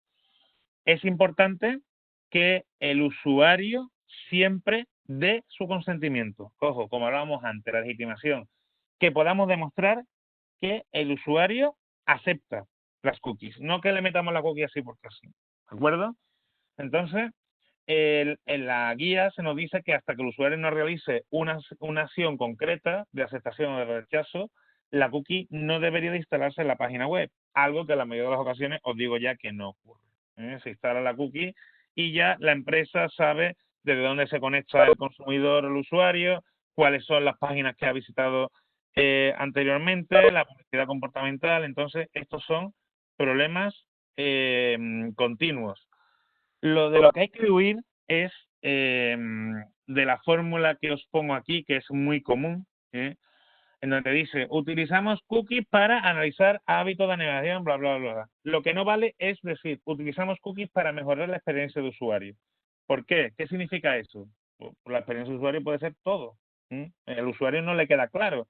Es importante que el usuario siempre dé su consentimiento. Ojo, como hablábamos antes, la legitimación. Que podamos demostrar que el usuario acepta las cookies, no que le metamos la cookie así porque así. ¿De acuerdo? Entonces, en la guía se nos dice que hasta que el usuario no realice una acción concreta de aceptación o de rechazo, la cookie no debería de instalarse en la página web, algo que en la mayoría de las ocasiones os digo ya que no ocurre. Se instala la cookie y ya la empresa sabe desde dónde se conecta el consumidor o el usuario, cuáles son las páginas que ha visitado anteriormente, la publicidad comportamental. Entonces, estos son problemas continuos. Lo que hay que huir es de la fórmula que os pongo aquí, que es muy común, en donde dice, utilizamos cookies para analizar hábitos de navegación, bla, bla, bla. Lo que no vale es decir, utilizamos cookies para mejorar la experiencia de usuario. ¿Por qué? ¿Qué significa eso? Pues la experiencia de usuario puede ser todo. El usuario no le queda claro.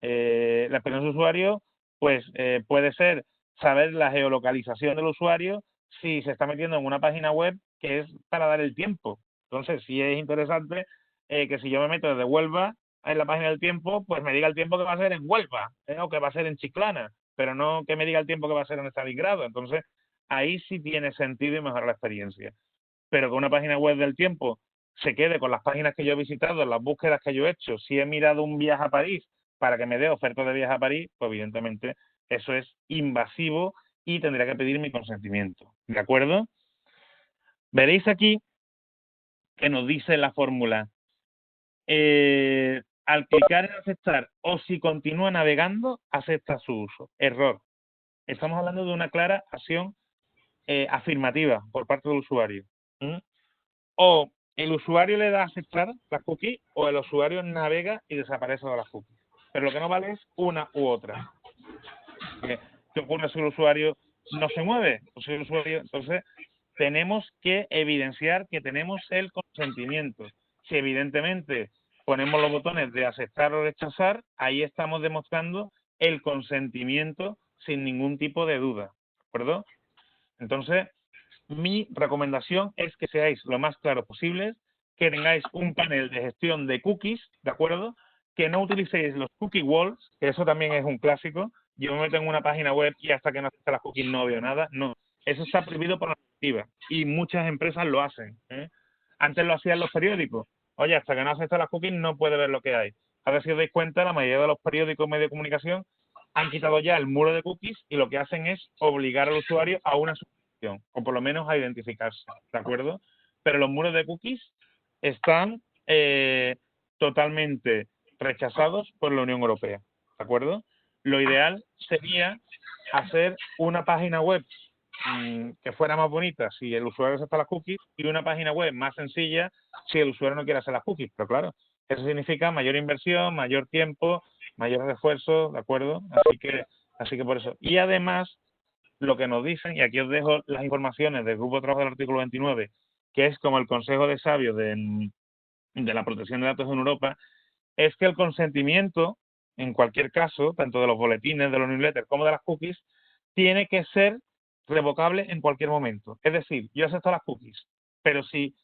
La experiencia de usuario pues puede ser saber la geolocalización del usuario si se está metiendo en una página web que es para dar el tiempo. Entonces, sí es interesante que si yo me meto desde Huelva en la página del tiempo, pues me diga el tiempo que va a ser en Huelva o que va a ser en Chiclana, pero no que me diga el tiempo que va a ser en Stalingrado. Entonces, ahí sí tiene sentido y mejorar la experiencia. Pero que una página web del tiempo se quede con las páginas que yo he visitado, las búsquedas que yo he hecho, si he mirado un viaje a París para que me dé ofertas de viaje a París, pues evidentemente eso es invasivo y tendría que pedir mi consentimiento. ¿De acuerdo? Veréis aquí que nos dice la fórmula. Al clicar en aceptar o si continúa navegando, acepta su uso. Error. Estamos hablando de una clara acción afirmativa por parte del usuario. O el usuario le da a aceptar las cookies o el usuario navega y desaparece de las cookies. Pero lo que no vale es una u otra. ¿Qué ocurre si el usuario no se mueve? O si el usuario, entonces, tenemos que evidenciar que tenemos el consentimiento. Si evidentemente ponemos los botones de aceptar o rechazar, ahí estamos demostrando el consentimiento sin ningún tipo de duda. ¿De acuerdo? Entonces, mi recomendación es que seáis lo más claros posibles, que tengáis un panel de gestión de cookies, ¿de acuerdo? Que no utilicéis los cookie walls, que eso también es un clásico. Yo me meto en una página web y hasta que no acepte las cookies no veo nada. No, eso está prohibido por la normativa y muchas empresas lo hacen. Antes lo hacían los periódicos. Oye, hasta que no acepte las cookies no puede ver lo que hay. A ver si os dais cuenta, la mayoría de los periódicos y medios de comunicación han quitado ya el muro de cookies y lo que hacen es obligar al usuario a una suscripción, o por lo menos a identificarse, ¿de acuerdo? Pero los muros de cookies están totalmente rechazados por la Unión Europea, ¿de acuerdo? Lo ideal sería hacer una página web que fuera más bonita si el usuario acepta las cookies y una página web más sencilla si el usuario no quiere hacer las cookies. Pero claro, eso significa mayor inversión, mayor tiempo, mayor esfuerzo, ¿de acuerdo? Así que por eso. Y además, lo que nos dicen, y aquí os dejo las informaciones del Grupo de Trabajo del artículo 29, que es como el consejo de sabios de la protección de datos en Europa, es que el consentimiento, en cualquier caso, tanto de los boletines, de los newsletters, como de las cookies, tiene que ser revocable en cualquier momento. Es decir, yo acepto las cookies, pero si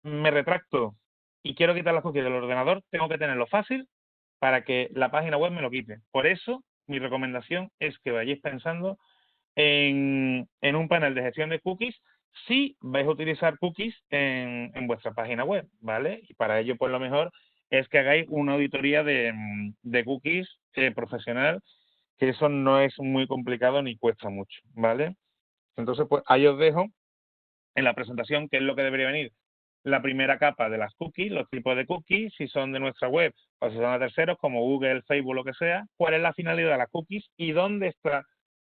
me retracto y quiero quitar las cookies del ordenador, tengo que tenerlo fácil para que la página web me lo quite. Por eso, mi recomendación es que vayáis pensando en un panel de gestión de cookies si vais a utilizar cookies en vuestra página web, ¿vale? Y para ello, pues lo mejor es que hagáis una auditoría de cookies profesional, que eso no es muy complicado ni cuesta mucho, ¿vale? Entonces, pues ahí os dejo en la presentación qué es lo que debería venir. La primera capa de las cookies, los tipos de cookies, si son de nuestra web o si son de terceros, como Google, Facebook, lo que sea, cuál es la finalidad de las cookies y dónde está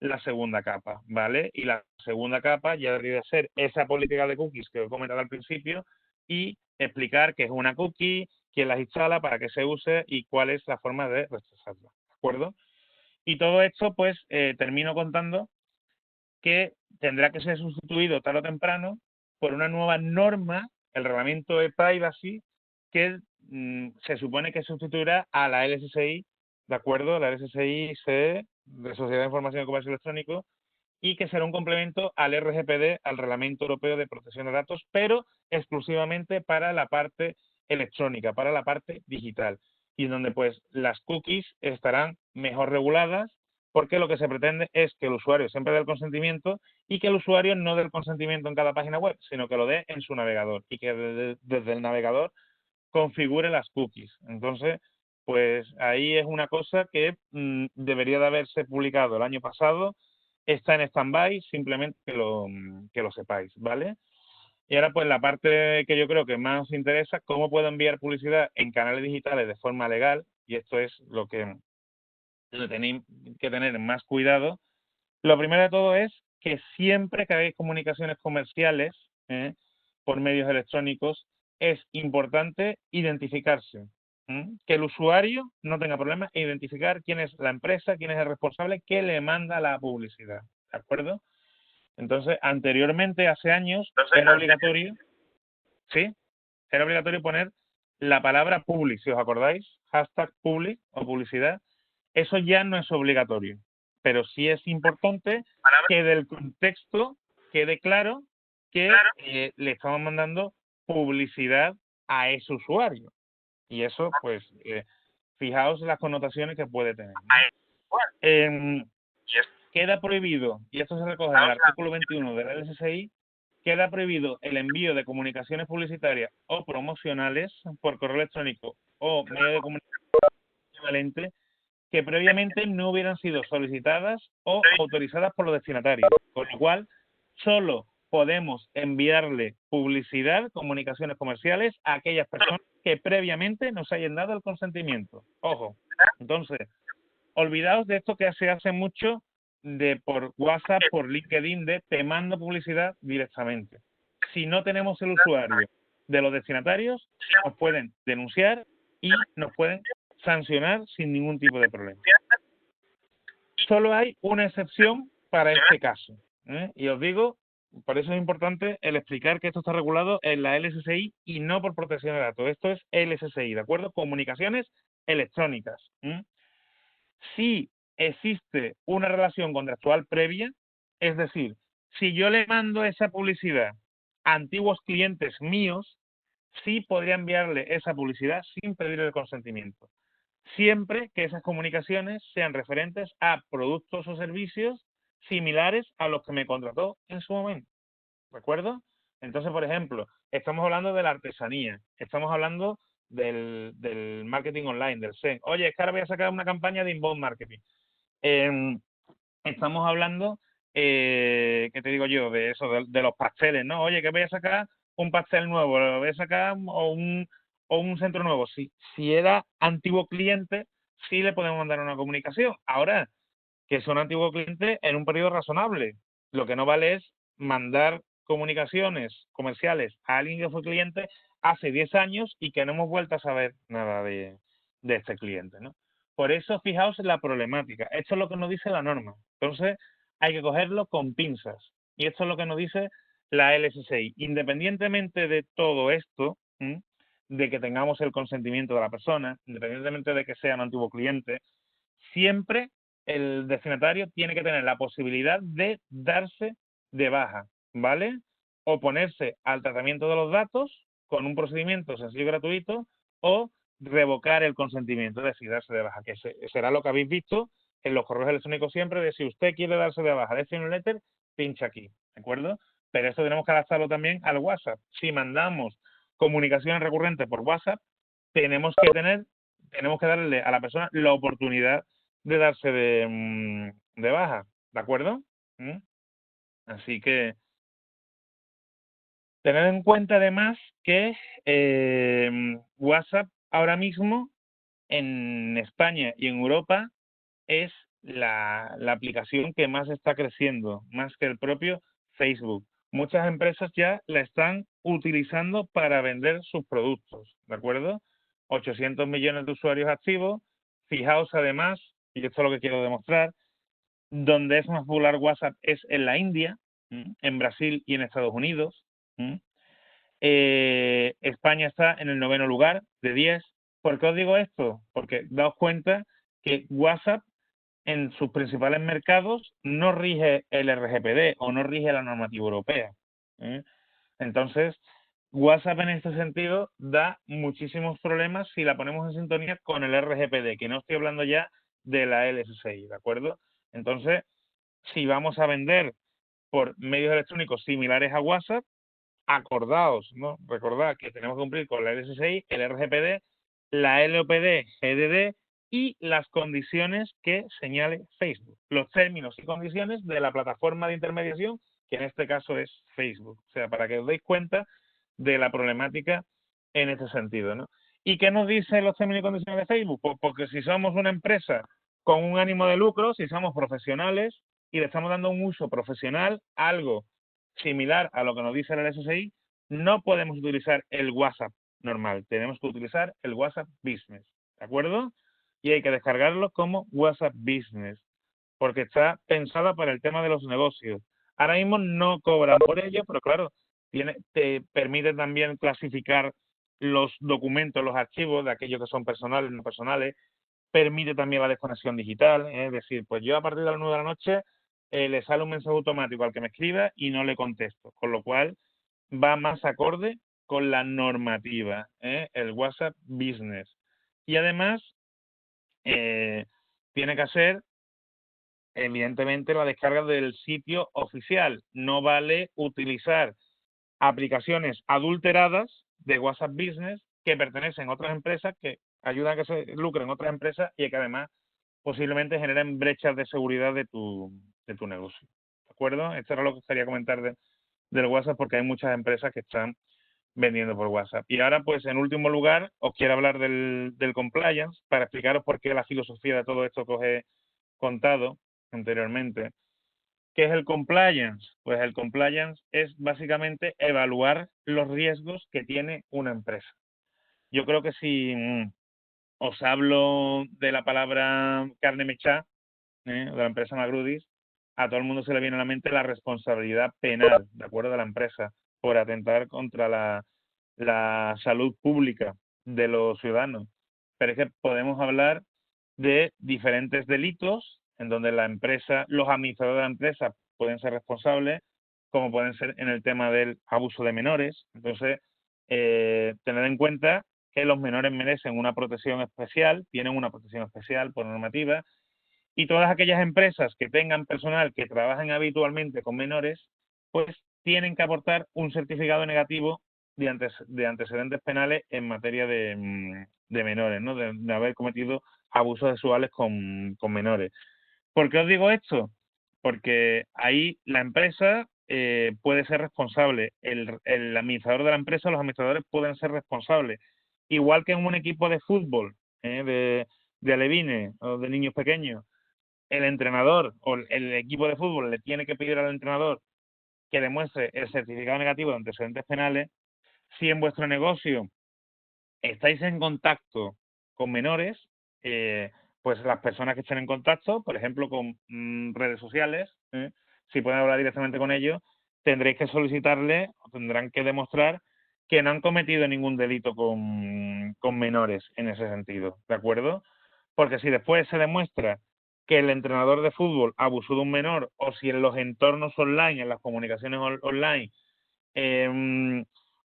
la segunda capa, ¿vale? Y la segunda capa ya debería ser esa política de cookies que os he comentado al principio y explicar qué es una cookie, quién las instala, para qué se use y cuál es la forma de rechazarla, ¿de acuerdo? Y todo esto, pues, termino contando que tendrá que ser sustituido tarde o temprano por una nueva norma, el reglamento de privacy, que se supone que sustituirá a la LSSI, ¿de acuerdo? La LSSI de Sociedad de Información y Comercio Electrónico, y que será un complemento al RGPD, al Reglamento Europeo de Protección de Datos, pero exclusivamente para la parte electrónica, para la parte digital, y en donde pues las cookies estarán mejor reguladas, porque lo que se pretende es que el usuario siempre dé el consentimiento y que el usuario no dé el consentimiento en cada página web, sino que lo dé en su navegador y que desde el navegador configure las cookies. Entonces, pues ahí es una cosa que debería de haberse publicado el año pasado, está en stand-by, simplemente que lo sepáis, ¿vale? Y ahora pues la parte que yo creo que más os interesa, cómo puedo enviar publicidad en canales digitales de forma legal, y esto es lo que tenéis que tener más cuidado. Lo primero de todo es que siempre que hagáis comunicaciones comerciales por medios electrónicos, es importante identificarse. Que el usuario no tenga problemas en identificar quién es la empresa, quién es el responsable que le manda la publicidad. ¿De acuerdo? Entonces, anteriormente, hace años, era obligatorio, ¿sí? Era obligatorio poner la palabra public, si os acordáis, hashtag public o publicidad. Eso ya no es obligatorio, pero sí es importante que del contexto quede claro que le estamos mandando publicidad a ese usuario. Y eso, pues, fijaos las connotaciones que puede tener, ¿no? Queda prohibido, y esto se recoge en el artículo 21 de la LSSI, queda prohibido el envío de comunicaciones publicitarias o promocionales por correo electrónico o medio de comunicación equivalente que previamente no hubieran sido solicitadas o autorizadas por los destinatarios, con lo cual solo podemos enviarle publicidad, comunicaciones comerciales a aquellas personas que previamente nos hayan dado el consentimiento. Ojo, entonces, olvidaos de esto que se hace mucho de por WhatsApp, por LinkedIn, de te mando publicidad directamente. Si no tenemos el usuario de los destinatarios, nos pueden denunciar y nos pueden sancionar sin ningún tipo de problema. Solo hay una excepción para este caso, y os digo, por eso es importante el explicar que esto está regulado en la LSSI y no por protección de datos. Esto es LSSI, ¿de acuerdo? Comunicaciones electrónicas. Si existe una relación contractual previa, es decir, si yo le mando esa publicidad a antiguos clientes míos, sí podría enviarle esa publicidad sin pedir el consentimiento, siempre que esas comunicaciones sean referentes a productos o servicios similares a los que me contrató en su momento. ¿De acuerdo? Entonces, por ejemplo, estamos hablando de la artesanía, estamos hablando del marketing online, del SEM. Oye, es que ahora voy a sacar una campaña de inbound marketing. Estamos hablando, ¿qué te digo yo? De eso, de los pasteles, ¿no? Oye, que voy a sacar un pastel nuevo, lo voy a sacar o un centro nuevo. Si era antiguo cliente, sí le podemos mandar una comunicación. Ahora, que son antiguos clientes en un periodo razonable. Lo que no vale es mandar comunicaciones comerciales a alguien que fue cliente hace 10 años y que no hemos vuelto a saber nada de este cliente, ¿no? Por eso, fijaos en la problemática. Esto es lo que nos dice la norma. Entonces, hay que cogerlo con pinzas. Y esto es lo que nos dice la LSCI. Independientemente de todo esto, de que tengamos el consentimiento de la persona, independientemente de que sea un antiguo cliente, siempre el destinatario tiene que tener la posibilidad de darse de baja, ¿vale? Oponerse al tratamiento de los datos con un procedimiento sencillo y gratuito o revocar el consentimiento, es decir, darse de baja, que será lo que habéis visto en los correos electrónicos siempre, de si usted quiere darse de baja de este newsletter, pincha aquí, ¿de acuerdo? Pero esto tenemos que adaptarlo también al WhatsApp. Si mandamos comunicaciones recurrentes por WhatsApp, tenemos que darle a la persona la oportunidad de darse de baja, ¿de acuerdo? Así que tened en cuenta además que WhatsApp ahora mismo en España y en Europa es la aplicación que más está creciendo, más que el propio Facebook. Muchas empresas ya la están utilizando para vender sus productos, ¿de acuerdo? 800 millones de usuarios activos. Fijaos además, y esto es lo que quiero demostrar, donde es más popular WhatsApp es en la India, en Brasil y en Estados Unidos. España está en el 9º lugar de 10. ¿Por qué os digo esto? Porque daos cuenta que WhatsApp en sus principales mercados no rige el RGPD o no rige la normativa europea. Entonces, WhatsApp en este sentido da muchísimos problemas si la ponemos en sintonía con el RGPD, que no estoy hablando ya de la LSCI, ¿de acuerdo? Entonces, si vamos a vender por medios electrónicos similares a WhatsApp, acordaos, ¿no? Recordad que tenemos que cumplir con la LSCI, el RGPD, la LOPD, GDD y las condiciones que señale Facebook. Los términos y condiciones de la plataforma de intermediación, que en este caso es Facebook. O sea, para que os deis cuenta de la problemática en este sentido, ¿no? ¿Y qué nos dicen los términos y condiciones de Facebook? Pues porque si somos una empresa con un ánimo de lucro, si somos profesionales y le estamos dando un uso profesional, algo similar a lo que nos dice el SSI, no podemos utilizar el WhatsApp normal, tenemos que utilizar el WhatsApp Business, ¿de acuerdo? Y hay que descargarlo como WhatsApp Business, porque está pensada para el tema de los negocios. Ahora mismo no cobran por ello, pero claro, te permite también clasificar los documentos, los archivos de aquellos que son personales, no personales, permite también la desconexión digital, es decir, pues yo a partir de las 9 de la noche le sale un mensaje automático al que me escriba y no le contesto, con lo cual va más acorde con la normativa, el WhatsApp Business. Y además tiene que hacer, evidentemente, la descarga del sitio oficial. No vale utilizar aplicaciones adulteradas de WhatsApp Business que pertenecen a otras empresas, que ayudan a que se lucren otras empresas y que además posiblemente generen brechas de seguridad de tu negocio. ¿De acuerdo? Esto era lo que quería comentar del WhatsApp, porque hay muchas empresas que están vendiendo por WhatsApp. Y ahora, pues, en último lugar, os quiero hablar del compliance para explicaros por qué la filosofía de todo esto que os he contado anteriormente. ¿Qué es el compliance? Pues el compliance es básicamente evaluar los riesgos que tiene una empresa. Yo creo que si os hablo de la palabra carne mechá, de la empresa Magrudis, a todo el mundo se le viene a la mente la responsabilidad penal, ¿de acuerdo?, de la empresa por atentar contra la salud pública de los ciudadanos. Pero es que podemos hablar de diferentes delitos en donde la empresa, los administradores de la empresa pueden ser responsables, como pueden ser en el tema del abuso de menores. Entonces, tener en cuenta que los menores merecen una protección especial, tienen una protección especial por normativa, y todas aquellas empresas que tengan personal que trabajen habitualmente con menores, pues tienen que aportar un certificado negativo de antecedentes penales en materia de menores, ¿no? De haber cometido abusos sexuales con menores. ¿Por qué os digo esto? Porque ahí la empresa puede ser responsable, el administrador de la empresa, los administradores pueden ser responsables. Igual que en un equipo de fútbol, de alevines o de niños pequeños, el entrenador o el equipo de fútbol le tiene que pedir al entrenador que demuestre el certificado negativo de antecedentes penales. Si en vuestro negocio estáis en contacto con menores, pues las personas que estén en contacto, por ejemplo, con redes sociales, si pueden hablar directamente con ellos, tendréis que solicitarle o tendrán que demostrar que no han cometido ningún delito con menores en ese sentido, ¿de acuerdo? Porque si después se demuestra que el entrenador de fútbol abusó de un menor o si en los entornos online, en las comunicaciones online,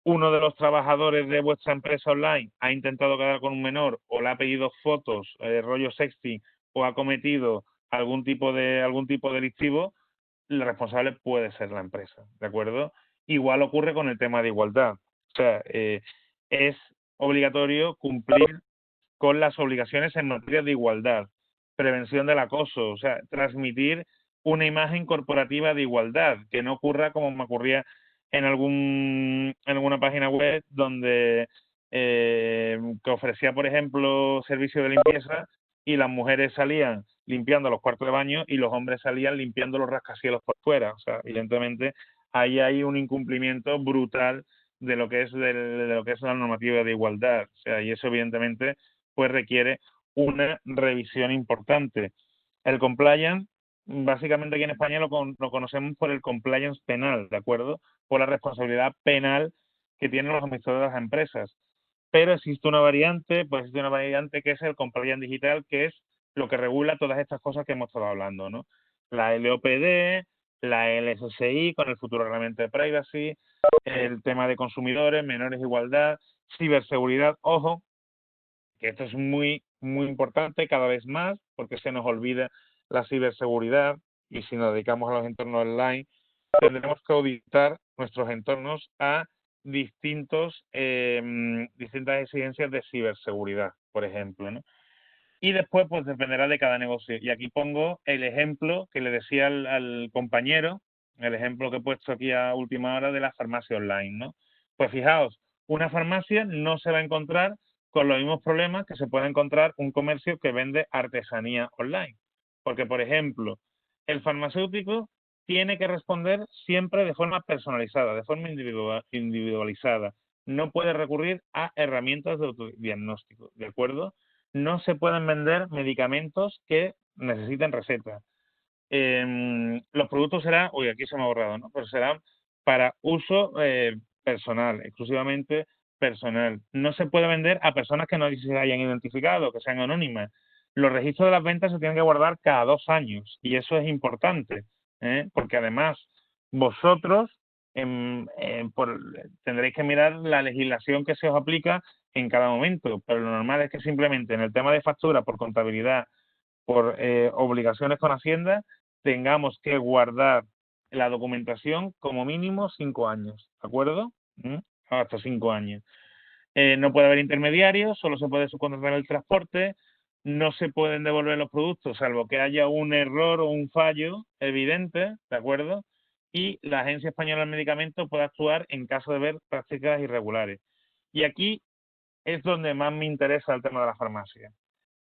uno de los trabajadores de vuestra empresa online ha intentado quedar con un menor o le ha pedido fotos, rollo sexting, o ha cometido algún tipo delictivo, el responsable puede ser la empresa, ¿de acuerdo? Igual ocurre con el tema de igualdad. O sea, es obligatorio cumplir con las obligaciones en materia de igualdad, prevención del acoso, o sea, transmitir una imagen corporativa de igualdad, que no ocurra como me ocurría en alguna página web donde que ofrecía, por ejemplo, servicio de limpieza y las mujeres salían limpiando los cuartos de baño y los hombres salían limpiando los rascacielos por fuera. O sea, evidentemente ahí hay un incumplimiento brutal de lo que es de lo que es la normativa de igualdad. O sea, y eso evidentemente pues requiere una revisión importante. El compliance, básicamente aquí en España lo conocemos por el compliance penal, ¿de acuerdo? Por la responsabilidad penal que tienen los administradores de las empresas. Pero existe una variante, que es el compliance digital, que es lo que regula todas estas cosas que hemos estado hablando, ¿no? La LOPD, la LSSI con el futuro reglamento de privacy, el tema de consumidores, menores, igualdad, ciberseguridad. Ojo, que esto es muy, muy importante cada vez más porque se nos olvida la ciberseguridad y si nos dedicamos a los entornos online, tendremos que auditar nuestros entornos a distintas exigencias de ciberseguridad, por ejemplo, ¿no? Y después, pues dependerá de cada negocio. Y aquí pongo el ejemplo que le decía al compañero, el ejemplo que he puesto aquí a última hora de la farmacia online, ¿no? Pues fijaos, una farmacia no se va a encontrar con los mismos problemas que se puede encontrar un comercio que vende artesanía online. Porque, por ejemplo, el farmacéutico tiene que responder siempre de forma personalizada, de forma individualizada. No puede recurrir a herramientas de autodiagnóstico, ¿de acuerdo? No se pueden vender medicamentos que necesiten receta. Los productos serán, uy, aquí se me ha borrado, ¿no? Pero serán para uso personal, exclusivamente personal. No se puede vender a personas que no se hayan identificado, que sean anónimas. Los registros de las ventas se tienen que guardar cada 2 años y eso es importante, porque además vosotros tendréis que mirar la legislación que se os aplica en cada momento, pero lo normal es que simplemente en el tema de factura, por contabilidad, por obligaciones con Hacienda, tengamos que guardar la documentación como mínimo 5 años, ¿de acuerdo? Hasta 5 años. No puede haber intermediarios, solo se puede subcontratar el transporte, no se pueden devolver los productos, salvo que haya un error o un fallo evidente, ¿de acuerdo? Y la Agencia Española del Medicamento puede actuar en caso de ver prácticas irregulares. Y aquí es donde más me interesa el tema de la farmacia.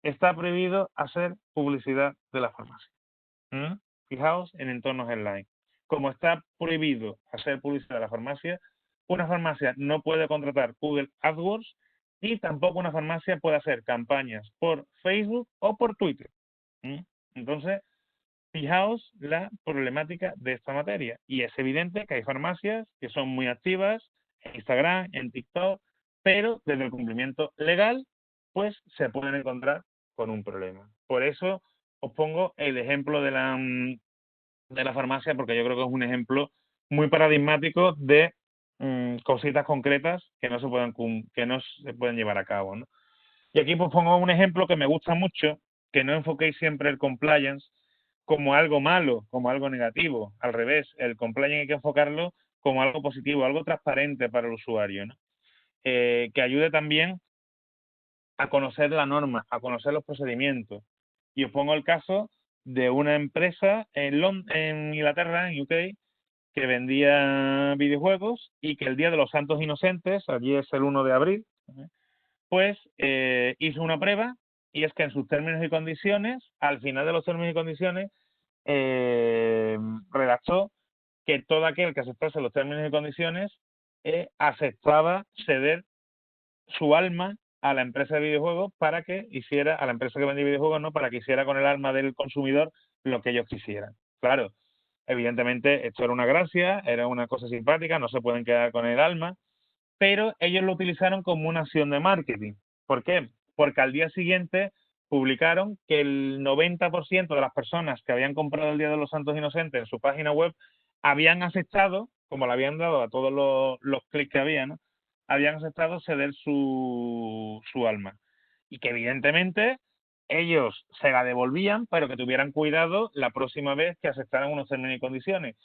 Está prohibido hacer publicidad de la farmacia. Fijaos en entornos online. Como está prohibido hacer publicidad de la farmacia, una farmacia no puede contratar Google AdWords y tampoco una farmacia puede hacer campañas por Facebook o por Twitter. Entonces, fijaos la problemática de esta materia. Y es evidente que hay farmacias que son muy activas en Instagram, en TikTok, pero desde el cumplimiento legal, pues se pueden encontrar con un problema. Por eso os pongo el ejemplo de la farmacia, porque yo creo que es un ejemplo muy paradigmático de cositas concretas que no se pueden llevar a cabo, ¿no? Y aquí pues pongo un ejemplo que me gusta mucho, que no enfoquéis siempre el compliance como algo malo, como algo negativo. Al revés, el compliance hay que enfocarlo como algo positivo, algo transparente para el usuario, ¿no? Que ayude también a conocer la norma, a conocer los procedimientos. Y os pongo el caso de una empresa en Inglaterra, en UK, que vendía videojuegos y que el Día de los Santos Inocentes, allí es el 1 de abril, pues hizo una prueba y es que en sus términos y condiciones, al final de los términos y condiciones, redactó que todo aquel que aceptase los términos y condiciones aceptaba ceder su alma a la empresa de videojuegos para que hiciera, a la empresa que vendía videojuegos, ¿no? Para que hiciera con el alma del consumidor lo que ellos quisieran. Claro, evidentemente esto era una gracia, era una cosa simpática, no se pueden quedar con el alma, pero ellos lo utilizaron como una acción de marketing. ¿Por qué? Porque al día siguiente publicaron que el 90% de las personas que habían comprado el Día de los Santos Inocentes en su página web habían aceptado, como le habían dado a todos los clics que había, ¿no? Habían aceptado ceder su alma. Y que evidentemente ellos se la devolvían, pero que tuvieran cuidado la próxima vez que aceptaran unos términos y condiciones.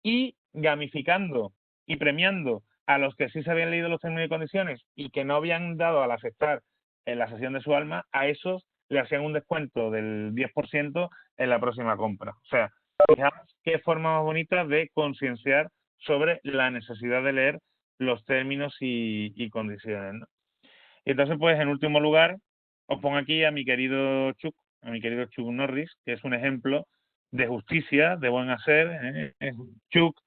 Y gamificando y premiando a los que sí se habían leído los términos y condiciones y que no habían dado al aceptar en la sesión de su alma, a esos le hacían un descuento del 10% en la próxima compra. O sea, fijaos qué forma más bonita de concienciar sobre la necesidad de leer los términos y condiciones, ¿no? Y entonces, pues, en último lugar, os pongo aquí a mi querido Chuck Norris, que es un ejemplo de justicia, de buen hacer. Chuck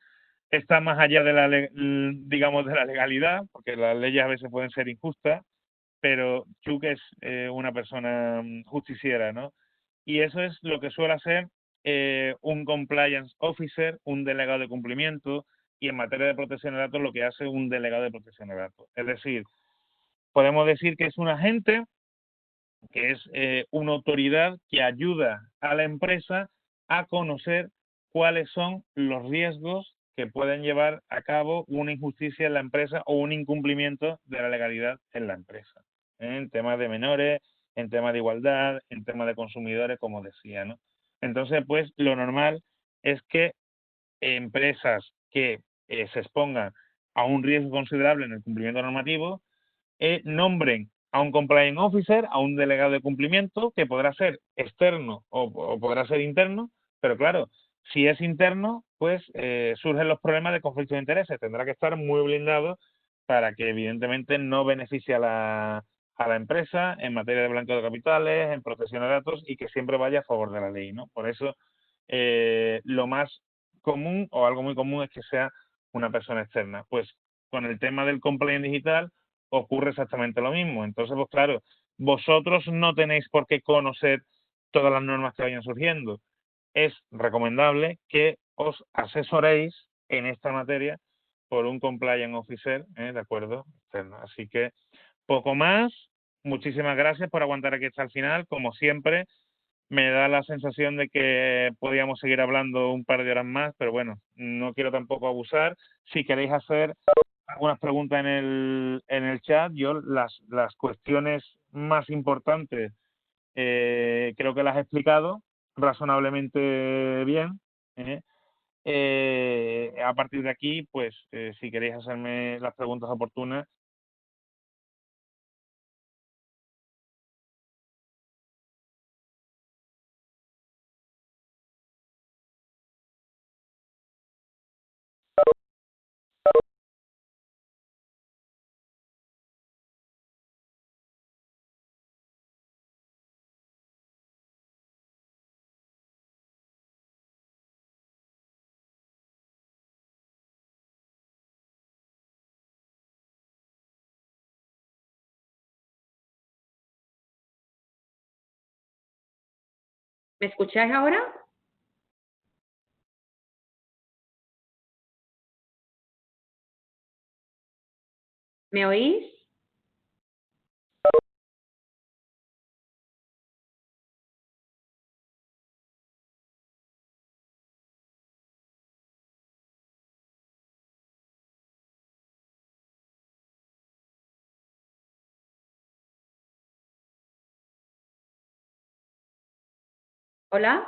está más allá de digamos, de la legalidad, porque las leyes a veces pueden ser injustas, pero Chuck es una persona justiciera, ¿no? Y eso es lo que suele hacer un compliance officer, un delegado de cumplimiento, y en materia de protección de datos lo que hace un delegado de protección de datos. Es decir, podemos decir que es un agente, que es una autoridad que ayuda a la empresa a conocer cuáles son los riesgos que pueden llevar a cabo una injusticia en la empresa o un incumplimiento de la legalidad en la empresa. En temas de menores, en temas de igualdad, en temas de consumidores, como decía, ¿no? Entonces, pues, lo normal es que empresas que se expongan a un riesgo considerable en el cumplimiento normativo nombren a un compliance officer, a un delegado de cumplimiento, que podrá ser externo o podrá ser interno, pero claro, si es interno, pues surgen los problemas de conflicto de intereses. Tendrá que estar muy blindado para que evidentemente no beneficie a la empresa en materia de blanqueo de capitales, en protección de datos y que siempre vaya a favor de la ley, ¿no? Por eso lo más común o algo muy común es que sea una persona externa. Pues con el tema del compliance digital ocurre exactamente lo mismo. Entonces, pues claro, vosotros no tenéis por qué conocer todas las normas que vayan surgiendo. Es recomendable que os asesoréis en esta materia por un compliance officer, ¿de acuerdo? Externo. Así que poco más. Muchísimas gracias por aguantar aquí hasta el final. Como siempre, me da la sensación de que podíamos seguir hablando un par de horas más, pero bueno, no quiero tampoco abusar. Si queréis hacer algunas preguntas en el chat, yo las cuestiones más importantes creo que las he explicado razonablemente bien. A partir de aquí, pues si queréis hacerme las preguntas oportunas. ¿Me escucháis ahora? ¿Me oís? ¿Hola?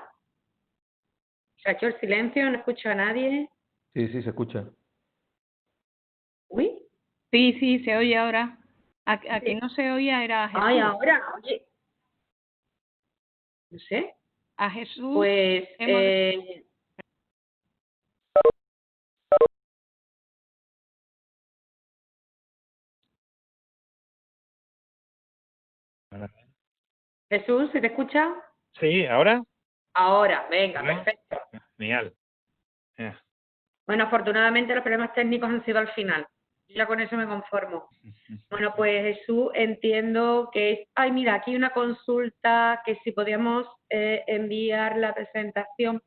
Se ha hecho el silencio, no escucho a nadie. Sí, sí, se escucha. Uy. Sí, sí, se oye ahora. A Sí. que no se oía era a Jesús. Ay, ahora, oye. No sé. A Jesús. Pues, Jesús, ¿se te escucha? Sí, ¿ahora? Ahora, venga, ¿No? perfecto. Genial. Ya. Bueno, afortunadamente los problemas técnicos han sido al final. Ya con eso me conformo. Bueno, pues Jesús, entiendo que es... Ay, mira, aquí hay una consulta que si podíamos enviar la presentación.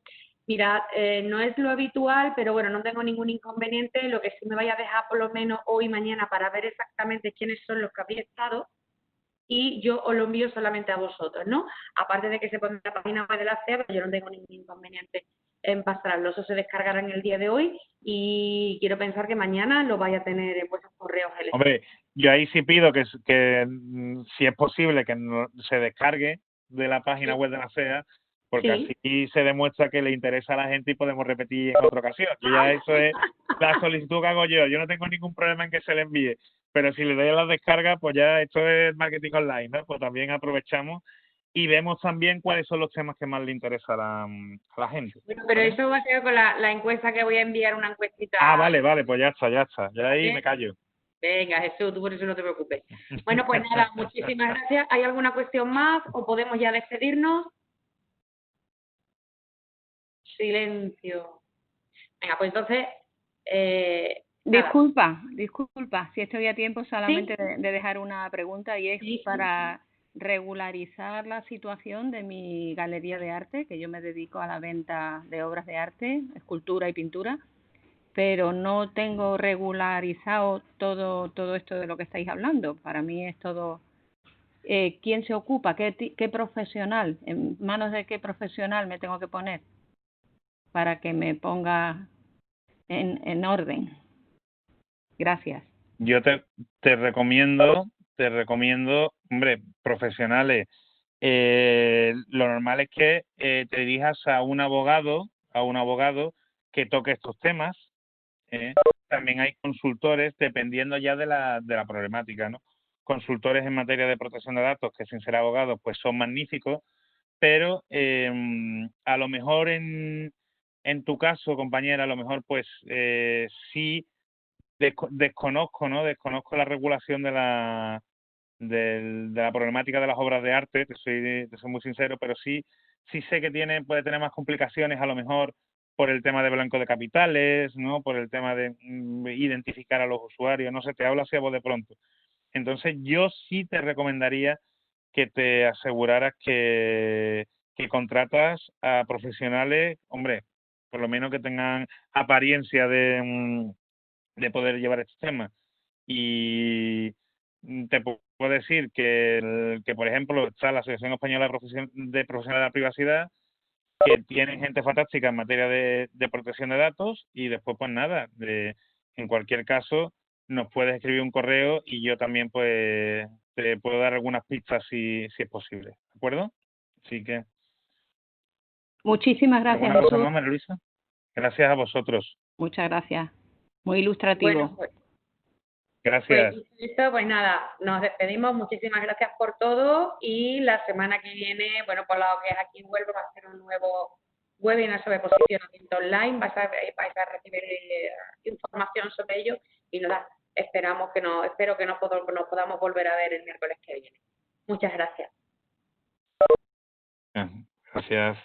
Mira, no es lo habitual, pero bueno, no tengo ningún inconveniente. Lo que sí me vaya a dejar por lo menos hoy y mañana para ver exactamente quiénes son los que habéis estado y yo os lo envío solamente a vosotros, ¿no? Aparte de que se pone en la página web de la CEA, yo no tengo ningún inconveniente en pasarlo. Eso se descargará en el día de hoy y quiero pensar que mañana lo vaya a tener en vuestros correos electrónicos. Hombre, yo ahí sí pido que si es posible que se descargue de la página web de la CEA, porque Sí. así se demuestra que le interesa a la gente y podemos repetir en otra ocasión. Yo ya eso es la solicitud que hago yo. Yo no tengo ningún problema en que se le envíe, pero si le doy a la descarga, pues ya esto es marketing online, ¿no? Pues también aprovechamos y vemos también cuáles son los temas que más le interesan a la gente. Bueno, pero ¿vale? eso va a ser con la encuesta que voy a enviar, una encuestita. Ah, vale, pues ya está. Ya ahí ¿Vale? me callo. Venga, Jesús, tú por eso no te preocupes. Bueno, pues nada, muchísimas gracias. ¿Hay alguna cuestión más o podemos ya despedirnos? Silencio. Venga, pues entonces, nada. Disculpa, si estoy a tiempo solamente de dejar una pregunta y es Sí, sí. para regularizar la situación de mi galería de arte, que yo me dedico a la venta de obras de arte, escultura y pintura, pero no tengo regularizado todo esto de lo que estáis hablando. Para mí es todo... ¿quién se ocupa? ¿Qué profesional? ¿En manos de qué profesional me tengo que poner para que me ponga en orden? Gracias. Yo te recomiendo, hombre, profesionales. Lo normal es que te dirijas a un abogado que toque estos temas. También hay consultores, dependiendo ya de la problemática, ¿no? Consultores en materia de protección de datos que sin ser abogados pues son magníficos, pero a lo mejor en tu caso, compañera, a lo mejor pues sí desconozco, ¿no? Desconozco la regulación de la problemática de las obras de arte, te soy muy sincero, pero sí sé que puede tener más complicaciones a lo mejor por el tema de blanco de capitales, ¿no? Por el tema de identificar a los usuarios, no sé, te hablo así a voz de pronto. Entonces yo sí te recomendaría que te aseguraras que contratas a profesionales, hombre, por lo menos que tengan apariencia de poder llevar estos temas. Y te puedo decir que, por ejemplo, está la Asociación Española de Profesionales de la Privacidad, que tienen gente fantástica en materia de protección de datos y después, pues nada, en cualquier caso, nos puedes escribir un correo y yo también, pues, te puedo dar algunas pistas si es posible, ¿de acuerdo? Así que... Muchísimas gracias, ¿Alguna cosa Jesús. más, María Luisa? Gracias a vosotros. Muchas gracias. Muy ilustrativo. Bueno, Gracias. pues listo, pues nada, nos despedimos. Muchísimas gracias por todo y la semana que viene, bueno, por lo que es aquí en Huelva, va a ser un nuevo webinar sobre posicionamiento online. Vais a recibir información sobre ello y nada, espero que nos podamos volver a ver el miércoles que viene. Muchas gracias. Gracias.